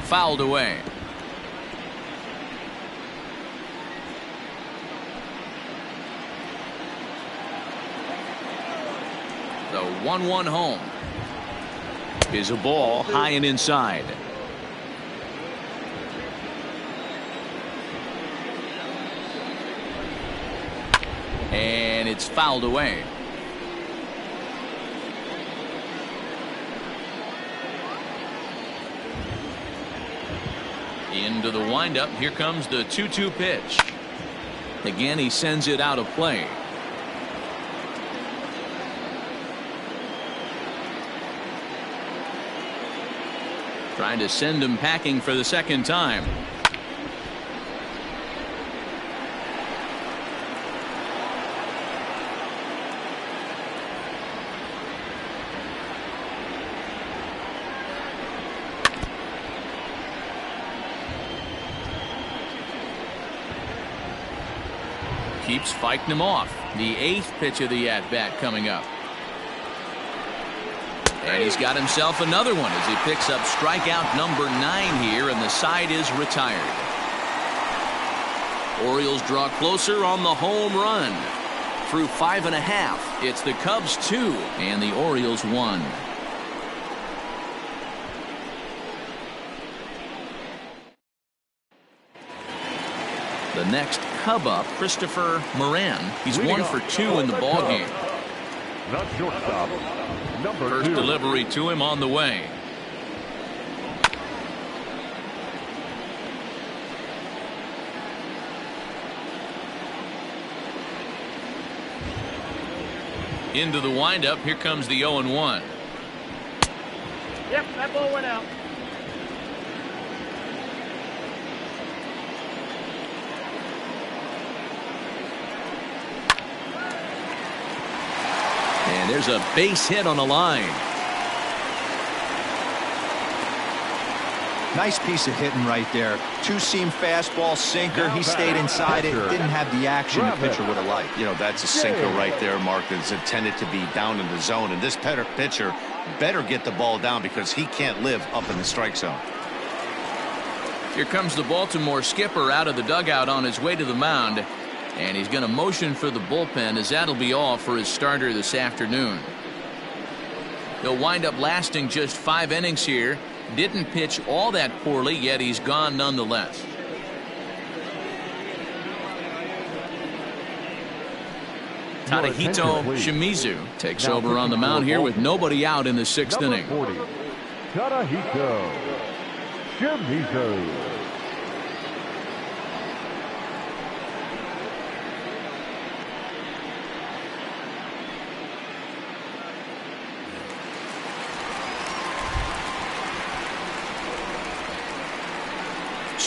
Fouled away. The 1-1 home is a ball high and inside. And it's fouled away. Into the windup. Here comes the 2-2 pitch. Again, he sends it out of play. Trying to send him packing for the second time. Keeps fighting him off. The 8th pitch of the at-bat coming up. And he's got himself another one as he picks up strikeout number 9 here, and the side is retired. Orioles draw closer on the home run. Through 5.5, it's the Cubs 2 and the Orioles 1. The next Cub up, Christopher Moran. He's 1 for 2 in the ballgame. Not shortstop. Number First 2. delivery to him on the way. Into the windup. Here comes the 0-1. Yep, that ball went out. And there's a base hit on the line. Nice piece of hitting right there. Two-seam fastball, sinker. He stayed inside it. Didn't have the action the pitcher would have liked. You know, that's a sinker right there, Mark, that's intended to be down in the zone. And this pitcher better get the ball down because he can't live up in the strike zone. Here comes the Baltimore skipper out of the dugout on his way to the mound. And he's going to motion for the bullpen, as that'll be all for his starter this afternoon. He'll wind up lasting just 5 innings here. Didn't pitch all that poorly, yet he's gone nonetheless. Tadahito Shimizu takes over on the mound here with nobody out in the 6th inning. 40, Tadahito Shimizu.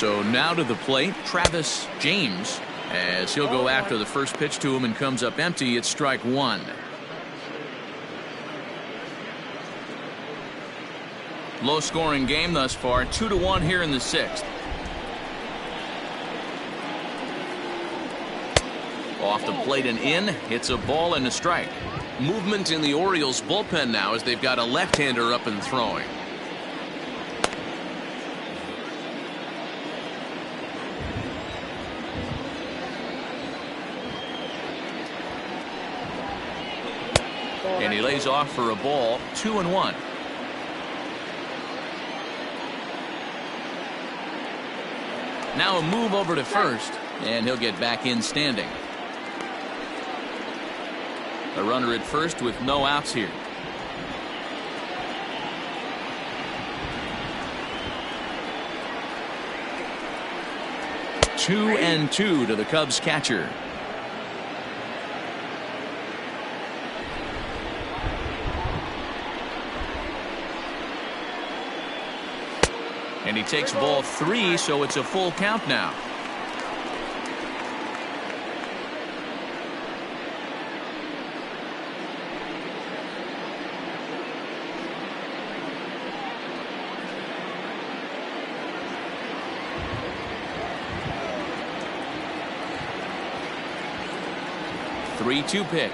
So now to the plate, Travis James, as he'll go after the first pitch to him and comes up empty. It's strike one. Low scoring game thus far, 2-1 here in the sixth. Off the plate and in, hits a ball and a strike. Movement in the Orioles bullpen now as they've got a left-hander up and throwing. And he lays off for a ball, 2-1. Now a move over to first, and he'll get back in standing. A runner at first with no outs here. Two and two to the Cubs catcher. And he takes ball three, so it's a full count now. Three-two pitch.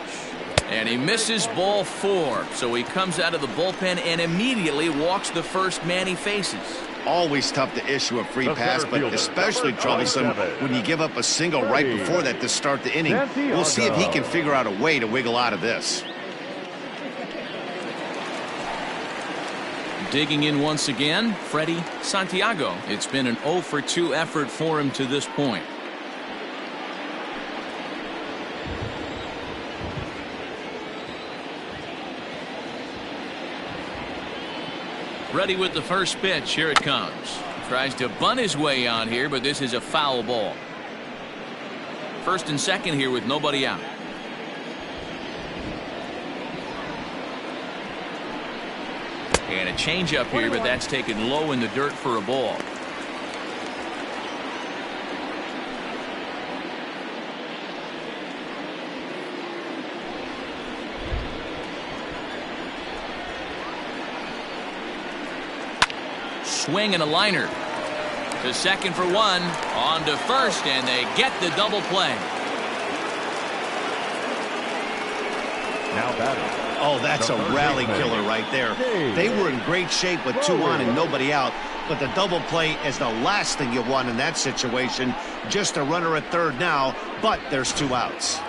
And he misses ball four. So he comes out of the bullpen and immediately walks the first man he faces. Always tough to issue a free pass, but especially troublesome when you give up a single right before that to start the inning. We'll see if he can figure out a way to wiggle out of this. Digging in once again, Freddie Santiago. It's been an 0 for 2 effort for him to this point. Ready with the first pitch. Here it comes. Tries to bunt his way on here, but this is a foul ball. First and second here with nobody out. And a changeup here, but that's taken low in the dirt for a ball. Swing and a liner to second for one, on to first, and they get the double play. Now batting. Oh, that's a rally killer right there. They were in great shape with 2 on and nobody out, but the double play is the last thing you want in that situation. Just a runner at third now, but there's 2 outs.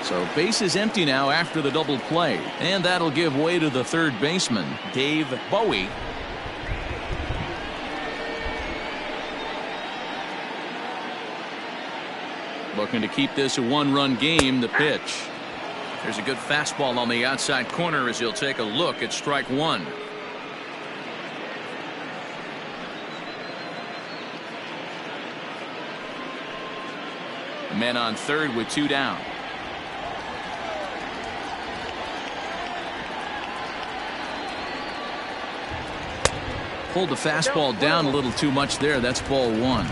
So base is empty now after the double play, and that'll give way to the third baseman, Dave Bowie. Looking to keep this a 1-run game. The pitch. There's a good fastball on the outside corner as he'll take a look at strike one. Men on third with 2 down. Pulled the fastball down a little too much there. That's ball one.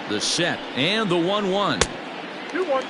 The set and the 1-1. 2-1.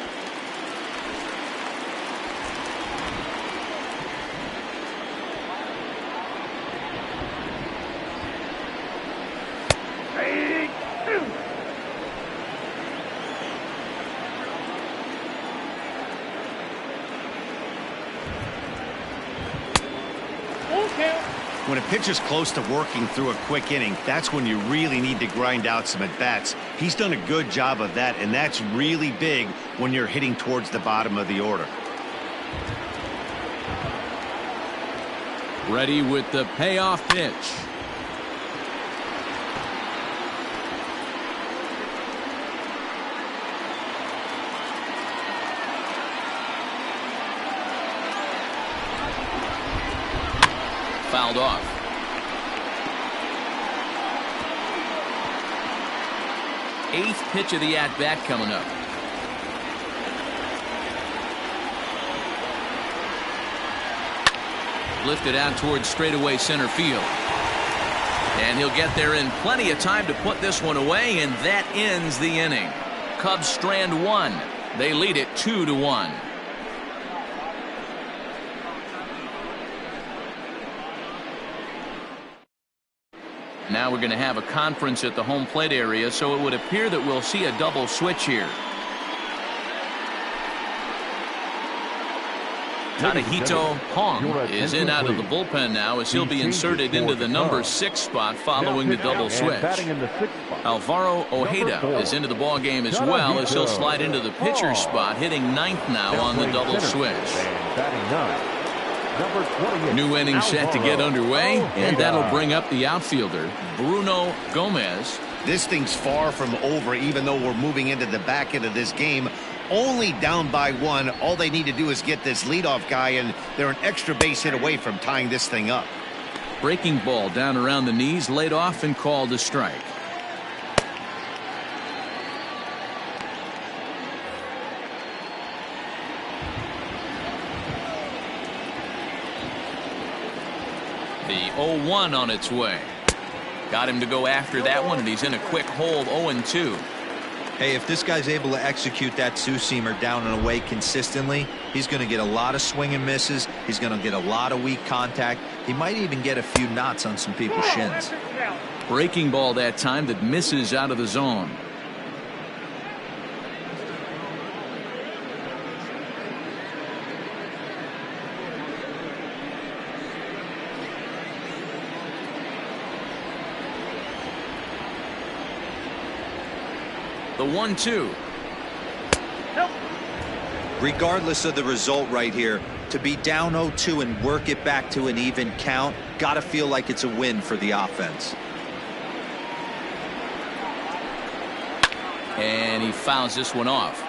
When a pitcher's close to working through a quick inning, that's when you really need to grind out some at-bats. He's done a good job of that, and that's really big when you're hitting towards the bottom of the order. Ready with the payoff pitch. Fouled off. 8th pitch of the at-bat coming up. Lifted out towards straightaway center field. And he'll get there in plenty of time to put this one away, and that ends the inning. Cubs strand one. They lead it 2-1. Now we're going to have a conference at the home plate area, so it would appear that we'll see a double switch here. Tadahito Hong is in out of the bullpen now, as he'll be inserted into the number 6 spot following the double switch. Alvaro Ojeda is into the ball game as well, as he'll slide into the pitcher's spot, hitting 9th now on the double switch. New inning set to get underway, and that'll bring up the outfielder, Bruno Gomez. This thing's far from over, even though we're moving into the back end of this game. Only down by 1. All they need to do is get this leadoff guy, and they're an extra base hit away from tying this thing up. Breaking ball down around the knees, laid off and called a strike. The 0-1 on its way. Got him to go after that one, and he's in a quick hold. 0-2. Hey, if this guy's able to execute that two-seamer down and away consistently, he's going to get a lot of swing and misses. He's going to get a lot of weak contact. He might even get a few knots on some people's shins. Breaking ball that time that misses out of the zone. The 1-2. Regardless of the result right here, to be down 0-2 and work it back to an even count, gotta feel like it's a win for the offense. And he fouls this one off.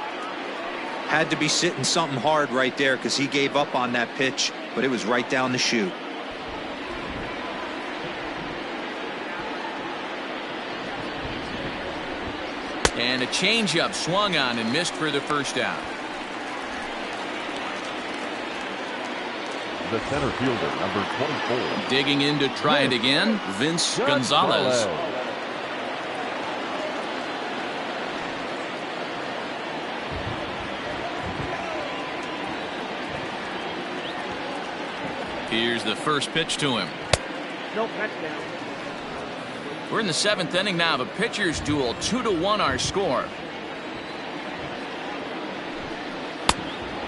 Had to be sitting something hard right there, because he gave up on that pitch, but it was right down the chute. And a changeup swung on and missed for the first out. The center fielder, number 24. Digging in to try it again, Vince Gonzalez. Here's the first pitch to him. Nope, that's down. We're in the 7th inning now of a pitcher's duel. 2-1 our score.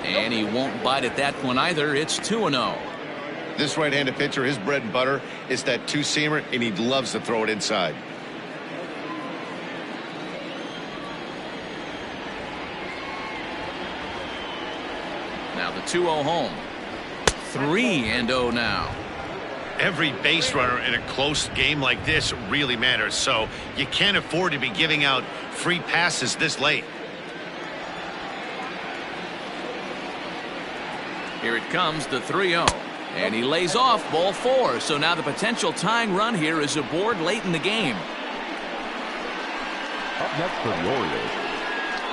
And he won't bite at that one either. It's 2-0. This right-handed pitcher, his bread and butter is that two-seamer, and he loves to throw it inside. Now the 2-0 home. 3-0 now. Every base runner in a close game like this really matters, so you can't afford to be giving out free passes this late. Here it comes, the 3-0. And he lays off ball 4. So now the potential tying run here is aboard late in the game. Up next for the Orioles,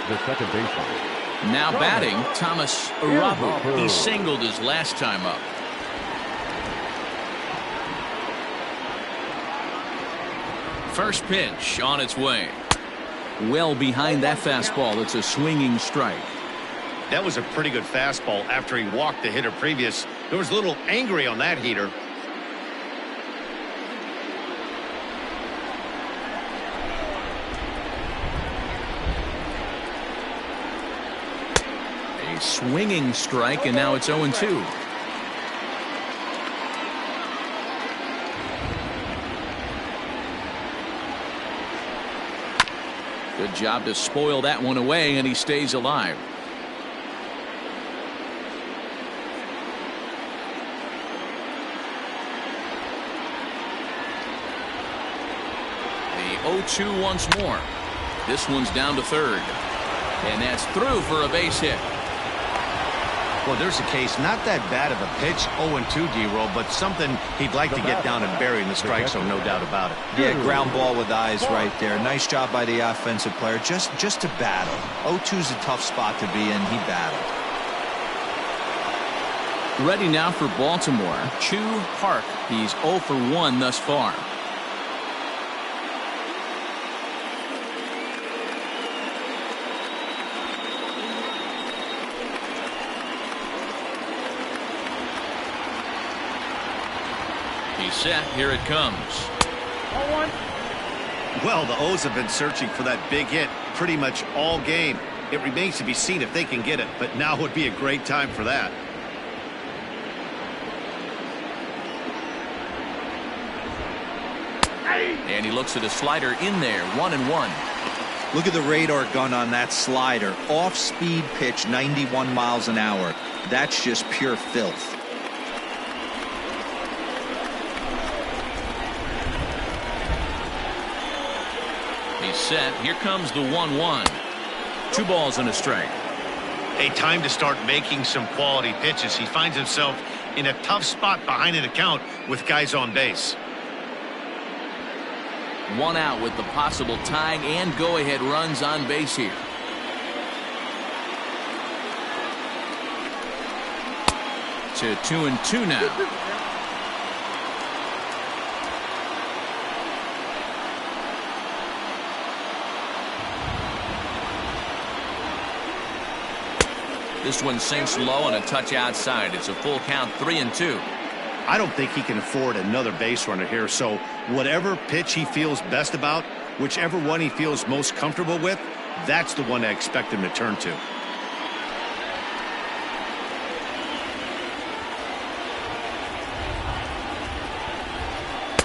the second baseman. Now batting, Thomas Arabu. He singled his last time up. First pitch on its way. Well behind that fastball. It's a swinging strike. That was a pretty good fastball after he walked the hitter previous. There was a little angry on that heater. A swinging strike, and now it's 0-2. Good job to spoil that one away, and he stays alive. The 0-2 once more. This one's down to third. And that's through for a base hit. Well, there's a case, not that bad of a pitch, 0-2 D-roll, but something he'd like to get down and bury in the strike zone, no doubt about it. Yeah, ground ball with eyes right there. Nice job by the offensive player, just to battle. 0-2's a tough spot to be in. He battled. Ready now for Baltimore. Chu Park. He's 0 for 1 thus far. He's set. Here it comes. Well, the O's have been searching for that big hit pretty much all game. It remains to be seen if they can get it, but now would be a great time for that. And he looks at a slider in there. 1-1. Look at the radar gun on that slider. Off-speed pitch, 91 miles an hour. That's just pure filth. He's set. Here comes the 1-1. 2 balls and a strike. A time to start making some quality pitches. He finds himself in a tough spot behind an account with guys on base. 1 out with the possible tying and go-ahead runs on base here. To 2-2 now. This one sinks low and a touch outside. It's a full count, 3-2. I don't think he can afford another base runner here, so whatever pitch he feels best about, whichever one he feels most comfortable with, that's the one I expect him to turn to.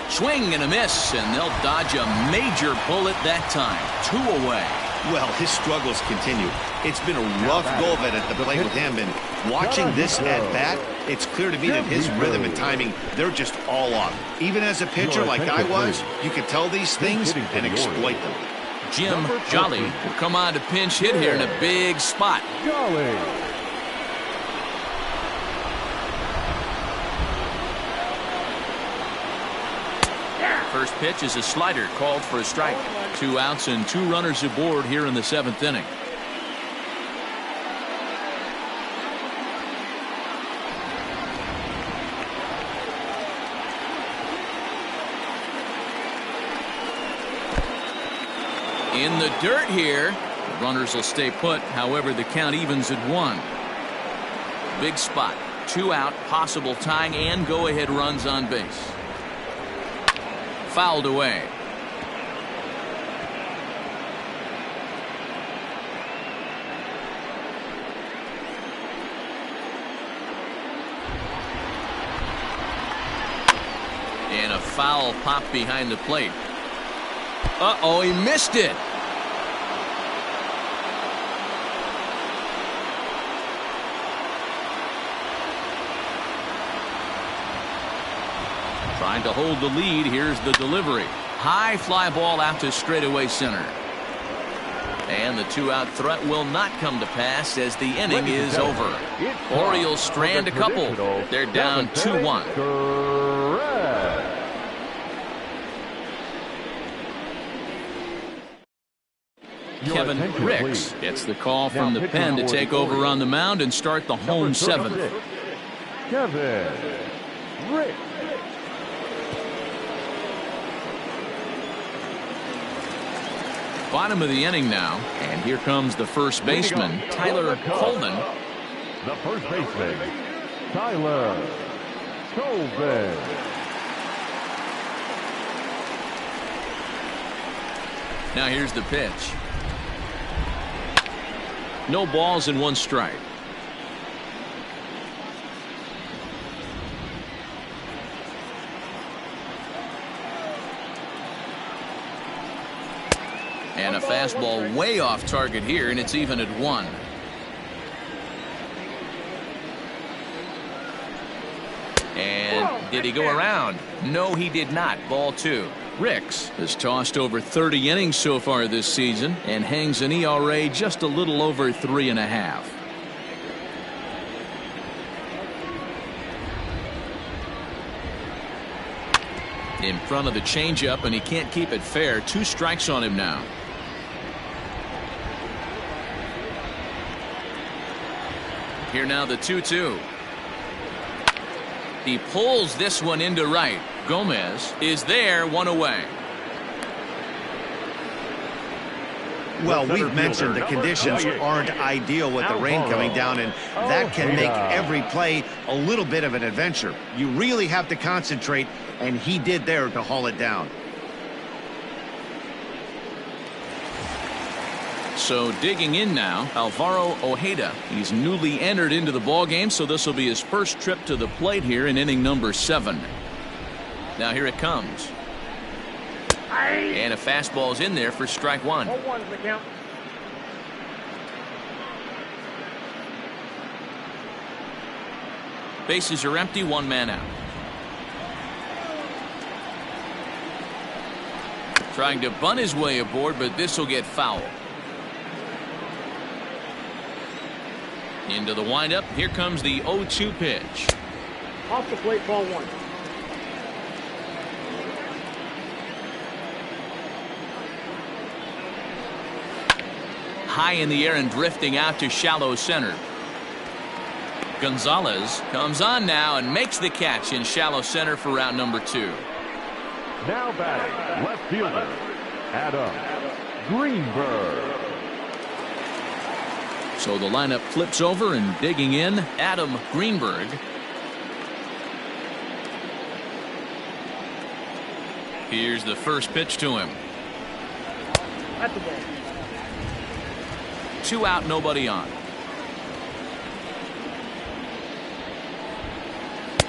Swing and a miss, and they'll dodge a major bullet that time. 2 away. Well, his struggles continue. It's been a rough go of it at the plate with him, and watching this at-bat, it's clear to me that his rhythm and timing, they're just all off. Even as a pitcher like I was, you can tell these things and exploit them. Jim Jolly will come on to pinch hit here in a big spot. Jolly. First pitch is a slider called for a strike. 2 outs and 2 runners aboard here in the 7th inning. In the dirt here. The runners will stay put. However, the count evens at 1. Big spot. 2 out, possible tying and go-ahead runs on base. Fouled away. And a foul pop behind the plate. Uh-oh, he missed it. Trying to hold the lead. Here's the delivery. High fly ball out to straightaway center. And the 2-out threat will not come to pass as the inning is over. Orioles strand a couple. They're down 2-1. Kevin Ricks gets the call from the pen to take over on the mound and start the home 7th. Kevin Ricks. Bottom of the inning now, and here comes the first baseman, Tyler Colvin. The first baseman, Tyler Colvin. Now here's the pitch. No balls and 1 strike. And a fastball way off target here, and it's even at 1. And did he go around? No, he did not. Ball 2. Ricks has tossed over 30 innings so far this season and hangs an ERA just a little over 3.5. In front of the changeup, and he can't keep it fair. 2 strikes on him now. Here now the 2-2. He pulls this one into right. Gomez is there, 1 away. Well, we've mentioned the conditions aren't ideal with the rain coming down, and that can make every play a little bit of an adventure. You really have to concentrate, and he did there to haul it down. So digging in now, Alvaro Ojeda. He's newly entered into the ball game, so this will be his first trip to the plate here in inning number 7. Now here it comes. And a fastball's in there for strike 1. 0-1's the count. Bases are empty, 1 man out. Trying to bunt his way aboard, but this will get foul. Into the windup. Here comes the 0-2 pitch. Off the plate, ball 1. High in the air and drifting out to shallow center. Gonzalez comes on now and makes the catch in shallow center for route number 2. Now batting, left fielder, Adam Greenberg. So the lineup flips over, and digging in, Adam Greenberg. Here's the first pitch to him. That's the ball. 2 out, nobody on.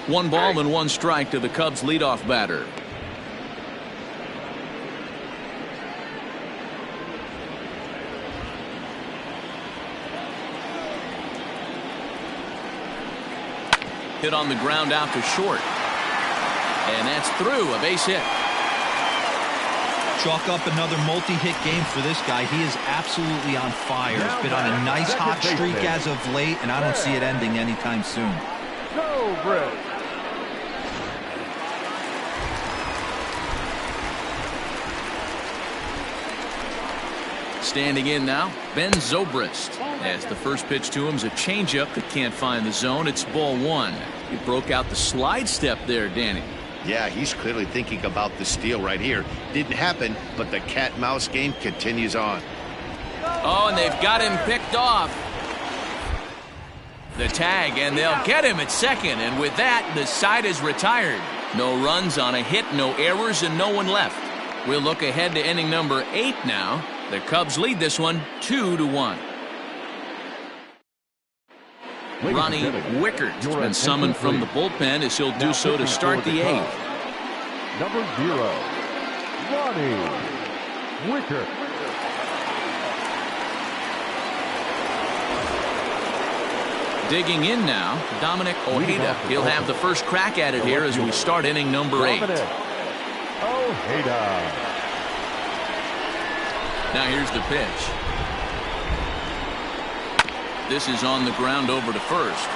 1 ball and 1 strike to the Cubs leadoff batter. Hit on the ground out to short. And that's through, a base hit. Chalk up another multi-hit game for this guy. He is absolutely on fire. He's been on a nice hot streak as of late, and I don't see it ending anytime soon. Go, Brett. Standing in now, Ben Zobrist. As the first pitch to him is a changeup that can't find the zone. It's ball 1. He broke out the slide step there, Danny. Yeah, he's clearly thinking about the steal right here. Didn't happen, but the cat-mouse game continues on. Oh, and they've got him picked off. The tag, and they'll get him at second. And with that, the side is retired. No runs on a hit, no errors, and no one left. We'll look ahead to inning number 8 now. The Cubs lead this one 2-1. Ronnie Wickert's been summoned from the bullpen, as he'll do so to start the 8th. Number 0, Ronnie Wickert. Digging in now, Dominic Ojeda. He'll have the first crack at it here as we start inning number 8. Ojeda. Now here's the pitch. This is on the ground over to first.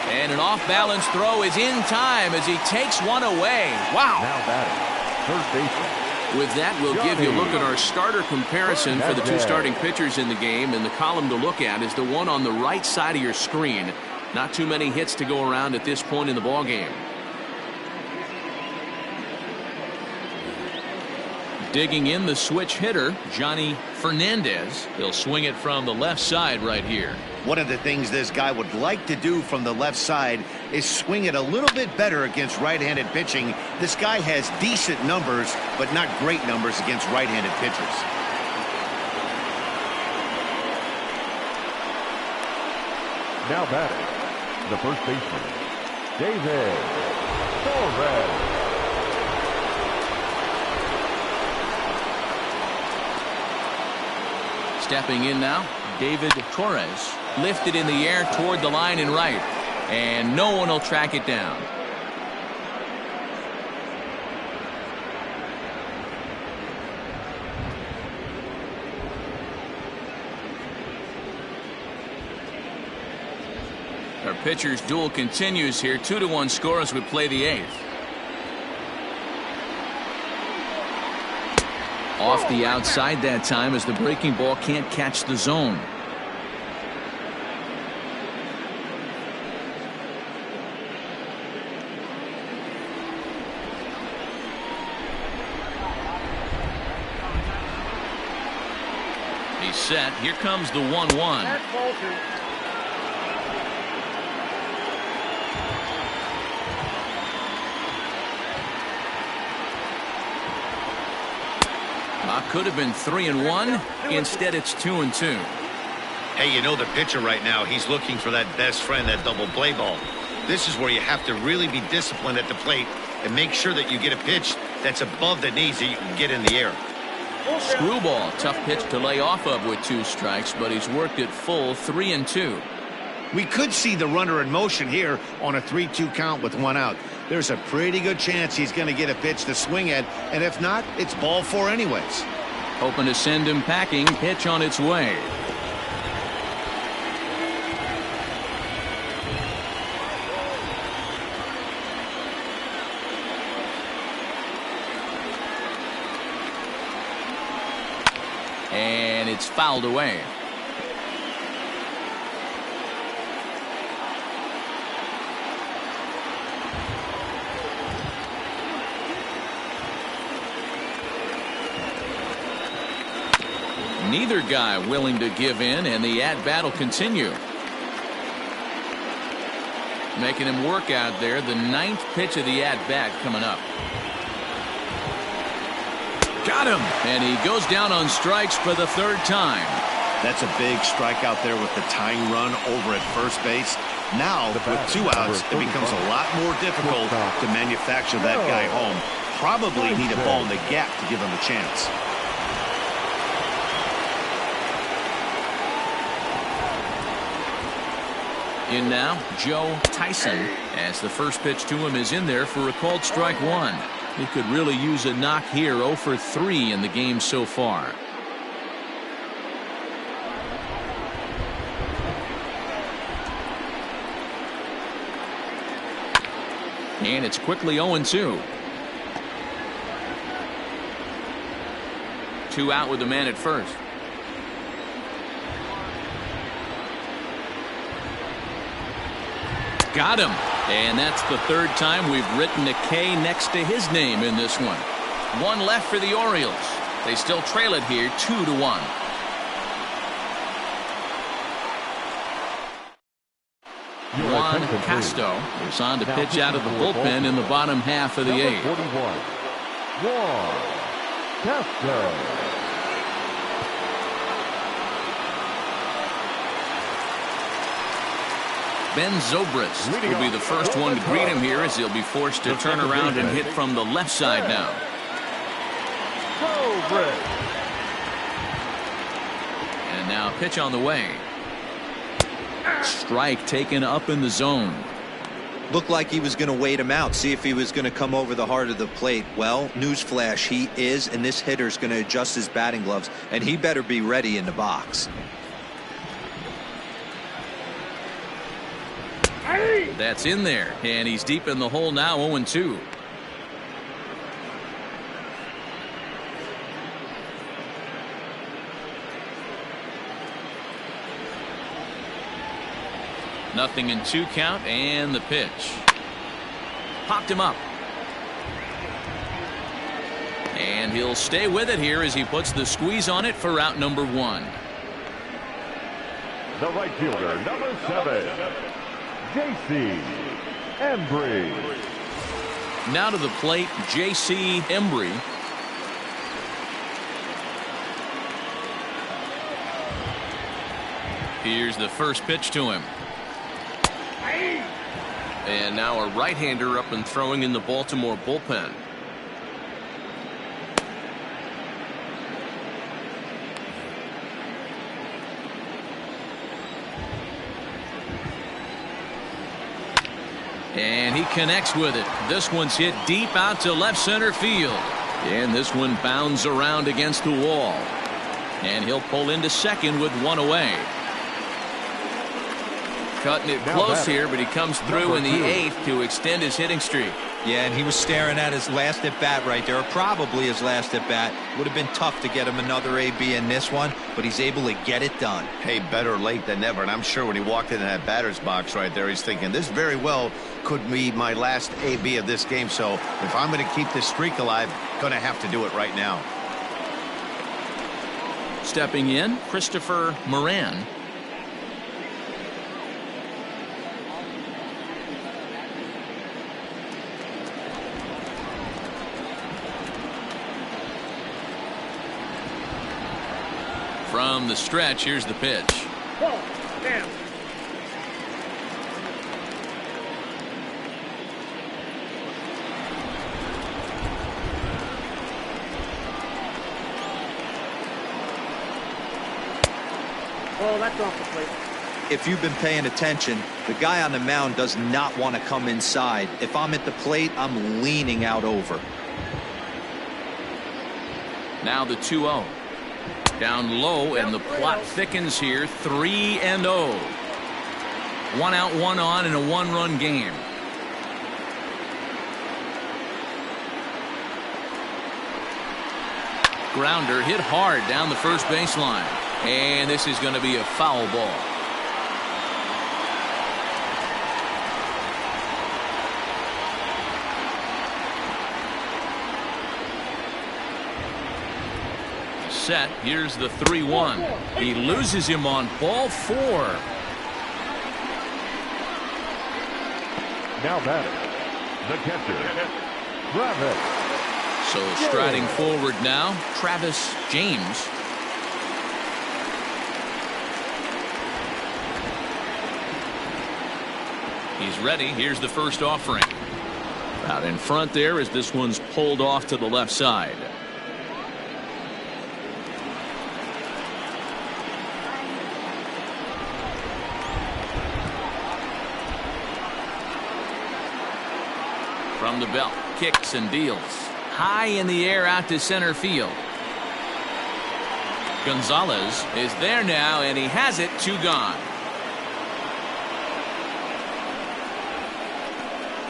And an off-balance throw is in time as he takes one away. Wow. Now batting, third baseman. With that, we'll give you a look at our starter comparison for the 2 starting pitchers in the game. And the column to look at is the one on the right side of your screen. Not too many hits to go around at this point in the ballgame. Digging in, the switch hitter, Johnny Fernandez. He'll swing it from the left side right here. One of the things this guy would like to do from the left side is swing it a little bit better against right-handed pitching. This guy has decent numbers, but not great numbers against right-handed pitchers. Now batting, the first baseman, David Torres. Stepping in now, David Torres. Lifted in the air toward the line and right. And no one will track it down. Our pitcher's duel continues here. 2-1 score as we play the 8th. Off the outside that time as the breaking ball can't catch the zone. He's set. Here comes the 1-1. Could have been 3-1. Instead, it's 2-2. Hey, you know the pitcher right now, he's looking for that best friend, that double play ball. This is where you have to really be disciplined at the plate and make sure that you get a pitch that's above the knees that you can get in the air. Screwball, tough pitch to lay off of with 2 strikes, but he's worked it full 3-2. We could see the runner in motion here on a 3-2 count with 1 out. There's a pretty good chance he's going to get a pitch to swing at, and if not, it's ball 4 anyways. Hoping to send him packing. Pitch on its way. And it's fouled away. Neither guy willing to give in, and the at-bat will continue. Making him work out there. The 9th pitch of the at-bat coming up. Got him! And he goes down on strikes for the 3rd time. That's a big strikeout there with the tying run over at first base. Now, with 2 outs, it becomes a lot more difficult to manufacture that guy home. Probably need a ball in the gap to give him a chance. In now, Joe Tyson, as the first pitch to him is in there for a called strike 1. He could really use a knock here. 0 for 3 in the game so far. And it's quickly 0-2. 2 out with the man at first. Got him. And that's the 3rd time we've written a K next to his name in this one. 1 left for the Orioles. They still trail it here 2-1. Juan Castro is on to pitch out of the bullpen in the bottom half of the 8th. 41. Juan Castro. Ben Zobrist will be the first one to greet him here as he'll be forced to turn around and hit from the left side now. And now pitch on the way. Strike taken up in the zone. Looked like he was going to wait him out, see if he was going to come over the heart of the plate. Well, newsflash, he is, and this hitter's going to adjust his batting gloves, and he better be ready in the box. That's in there, and he's deep in the hole now. 0-2. Nothing in 2 count, and the pitch popped him up, and he'll stay with it here as he puts the squeeze on it for out number 1. The right fielder, number 7. J.C. Embry. Now to the plate, J.C. Embry. Here's the first pitch to him. And now a right-hander up and throwing in the Baltimore bullpen. And he connects with it. This one's hit deep out to left center field. And this one bounds around against the wall. And he'll pull into second with 1 away. Cutting it close here, but he comes through in the 8th to extend his hitting streak. Yeah, and he was staring at his last at-bat right there, or probably his last at-bat. Would have been tough to get him another AB in this one, but he's able to get it done. Hey, better late than never, and I'm sure when he walked into that batter's box right there, he's thinking, this very well could be my last AB of this game, so if I'm going to keep this streak alive, going to have to do it right now. Stepping in, Christopher Moran. From the stretch, here's the pitch. Ball. Down. Oh, that's off the plate. If you've been paying attention, the guy on the mound does not want to come inside. If I'm at the plate, I'm leaning out over. Now the 2-0. Down low, and the plot thickens here. 3-0. 1 out, 1 on in a 1-run game. Grounder hit hard down the first baseline. And this is going to be a foul ball. Set. Here's the 3-1. He loses him on ball 4. Now batting, the catcher, Travis. So striding forward now, Travis James. He's ready. Here's the first offering. Out in front there as this one's pulled off to the left side. From the belt, kicks and deals. High in the air out to center field. Gonzalez is there now, and he has it. 2 gone.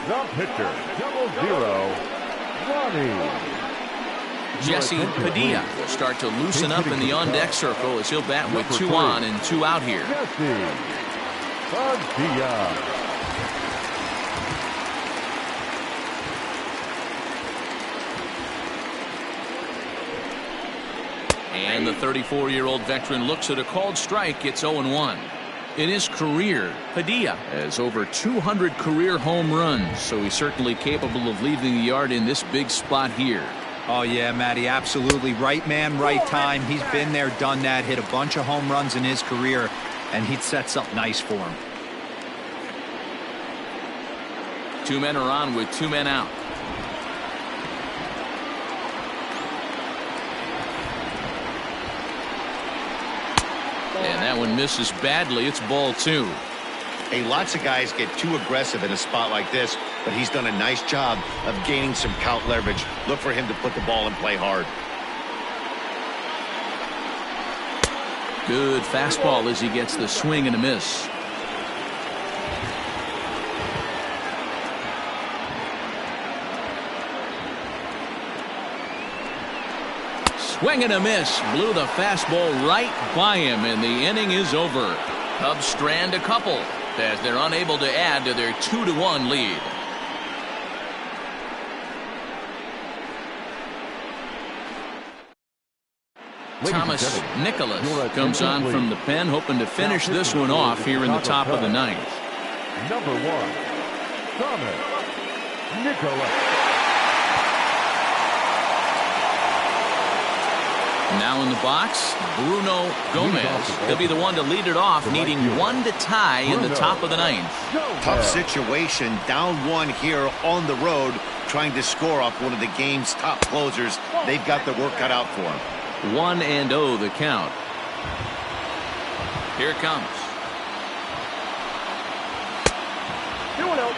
The pitcher, 0-0, Ronnie. Jesse Padilla will start to loosen up in the on-deck circle as he'll bat with 2 on and 2 out here. Jesse Padilla. And the 34-year-old veteran looks at a called strike. It's 0-1. In his career, Padilla has over 200 career home runs, so he's certainly capable of leaving the yard in this big spot here. Oh, yeah, Matty, absolutely. Right man, right time. He's been there, done that, hit a bunch of home runs in his career, and he'd set something nice for him. 2 men are on with 2 men out. And that one misses badly. It's ball 2. Hey, lots of guys get too aggressive in a spot like this, but he's done a nice job of gaining some count leverage. Look for him to put the ball in play hard. Good fastball as he gets the swing and a miss. Swing and a miss. Blew the fastball right by him, and the inning is over. Cubs strand a couple as they're unable to add to their 2-1 lead. Thomas Nicholas comes on from the pen, hoping to finish this one off here in the top of the 9th. Number 1, Thomas Nicholas. Now in the box, Bruno Gomez. He'll be the one to lead it off, needing 1 to tie in the top of the 9th. Tough situation, down 1 here on the road, trying to score off one of the game's top closers. They've got the work cut out for them. 1-0 the count. Here it comes. 2-0.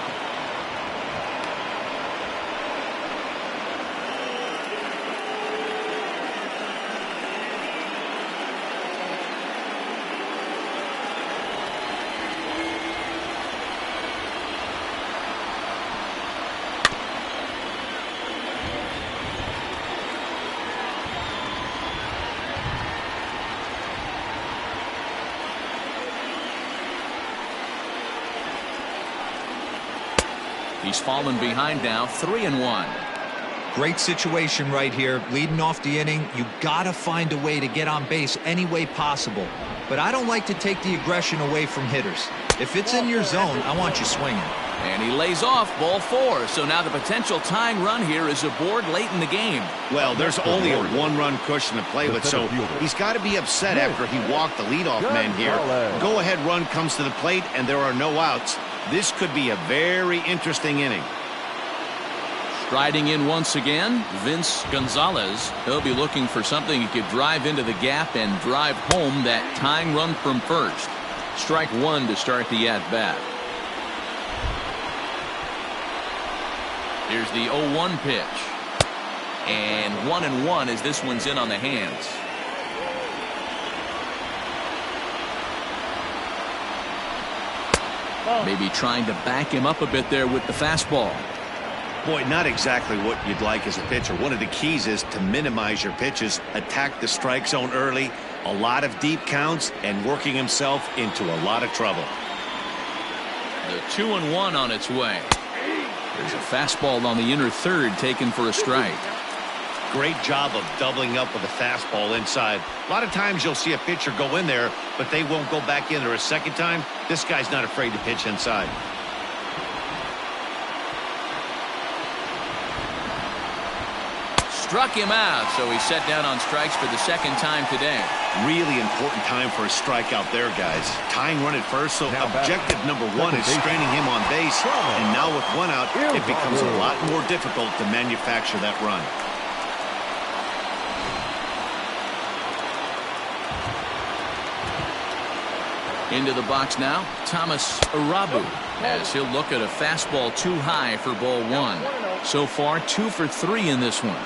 He's fallen behind now, 3-1. Great situation right here. Leading off the inning, you gotta find a way to get on base any way possible. But I don't like to take the aggression away from hitters. If it's in your zone, I want you swinging. And he lays off, ball 4. So now the potential tying run here is aboard late in the game. Well, there's only a one-run cushion to play with, so he's got to be upset after he walked the leadoff man here. Go-ahead run comes to the plate, and there are no outs. This could be a very interesting inning. Striding in once again, Vince Gonzalez. He'll be looking for something he could drive into the gap and drive home that tying run from first. Strike 1 to start the at-bat. Here's the 0-1 pitch. And 1-1 as this one's in on the hands. Maybe trying to back him up a bit there with the fastball. Boy, not exactly what you'd like as a pitcher. One of the keys is to minimize your pitches, attack the strike zone early, a lot of deep counts, and working himself into a lot of trouble. The 2-1 on its way. There's a fastball on the inner third taken for a strike. Great job of doubling up with a fastball inside. A lot of times you'll see a pitcher go in there, but they won't go back in there a second time. This guy's not afraid to pitch inside. Struck him out, so he's set down on strikes for the second time today. Really important time for a strikeout there, guys. Tying run at first, so objective number 1 is straining him on base. And now with 1 out, it becomes a lot more difficult to manufacture that run. Into the box now, Thomas Arabu, as he'll look at a fastball too high for ball 1. So far, 2 for 3 in this one.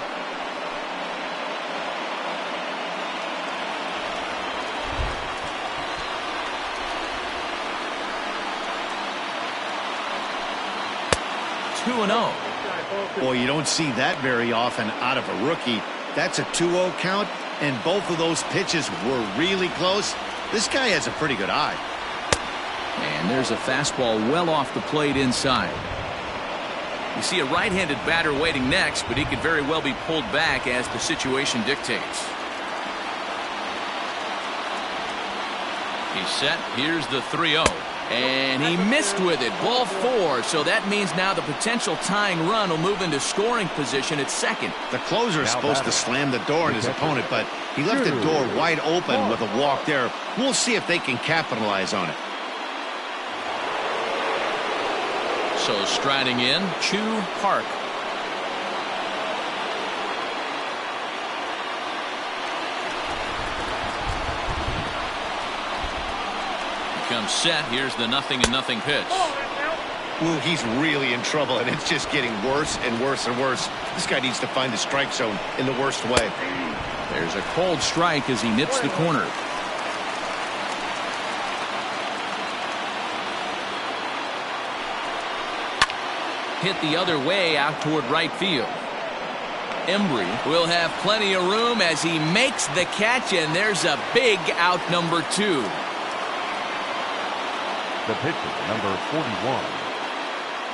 Boy, you don't see that very often out of a rookie. That's a 2-0 count, and both of those pitches were really close. This guy has a pretty good eye. And there's a fastball well off the plate inside. You see a right-handed batter waiting next, but he could very well be pulled back as the situation dictates. He's set. Here's the 3-0. And he missed with it. Ball 4. So that means now the potential tying run will move into scoring position at second. The closer is supposed to slam the door on his opponent, but he left the door wide open with a walk there. We'll see if they can capitalize on it. So striding in, Chu Park. Comes set. Here's the 0-0 pitch. Ooh, he's really in trouble, and it's just getting worse and worse and worse. This guy needs to find the strike zone in the worst way. There's a cold strike as he nips the corner. Hit the other way out toward right field. Embry will have plenty of room as he makes the catch, and there's a big out, number 2. The pitcher, number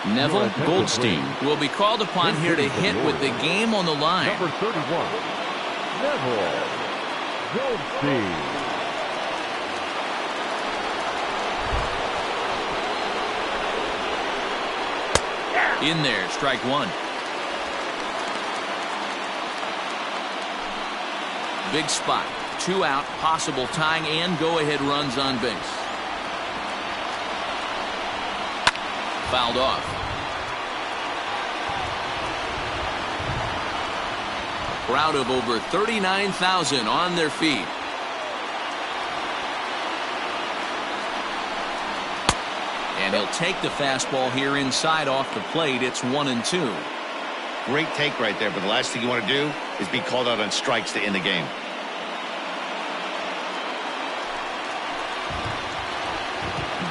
41. Neville Goldstein will be called upon here to hit with the game on the line. Number 31, Neville Goldstein. In there, strike 1. Big spot. 2 out, possible tying and go-ahead runs on base. Fouled off. A crowd of over 39,000 on their feet. And he'll take the fastball here inside off the plate. It's 1-2. Great take right there, but the last thing you want to do is be called out on strikes to end the game.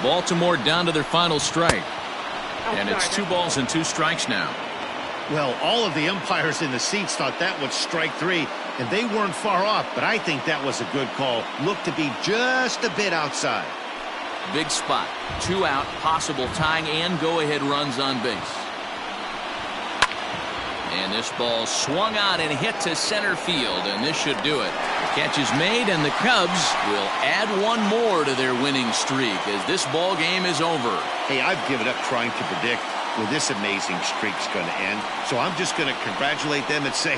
Baltimore down to their final strike. And it's 2 balls and 2 strikes now. Well, all of the umpires in the seats thought that was strike 3, and they weren't far off, but I think that was a good call. Looked to be just a bit outside. Big spot. 2 out, possible tying and go-ahead runs on base. And this ball swung out and hit to center field, and this should do it. The catch is made, and the Cubs will add one more to their winning streak as this ball game is over. Hey, I've given up trying to predict where this amazing streak's going to end, so I'm just going to congratulate them and say,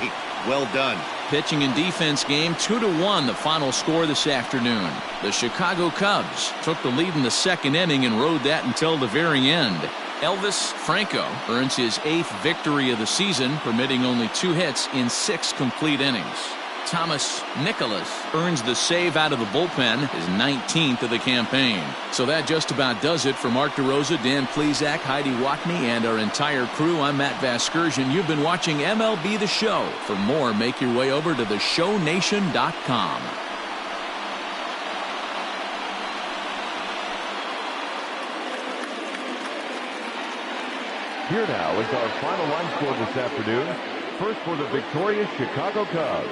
well done. Pitching and defense game 2-1, the final score this afternoon. The Chicago Cubs took the lead in the second inning and rode that until the very end. Elvis Franco earns his 8th victory of the season, permitting only 2 hits in 6 complete innings. Thomas Nicholas earns the save out of the bullpen, his 19th of the campaign. So that just about does it for Mark DeRosa, Dan Plesac, Heidi Watney, and our entire crew. I'm Matt Vasgersian. You've been watching MLB The Show. For more, make your way over to theshownation.com. Here now is our final line score this afternoon. First for the victorious Chicago Cubs.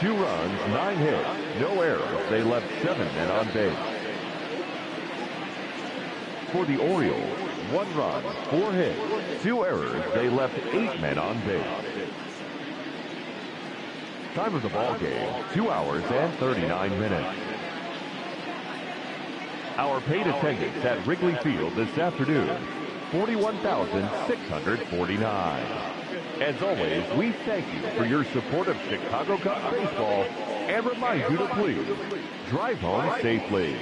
2 runs, 9 hits, no errors. They left 7 men on base. For the Orioles, 1 run, 4 hits, 2 errors. They left 8 men on base. Time of the ball game, 2 hours and 39 minutes. Our paid attendance at Wrigley Field this afternoon, 41,649. As always, we thank you for your support of Chicago Cubs baseball and remind you to please drive home safely.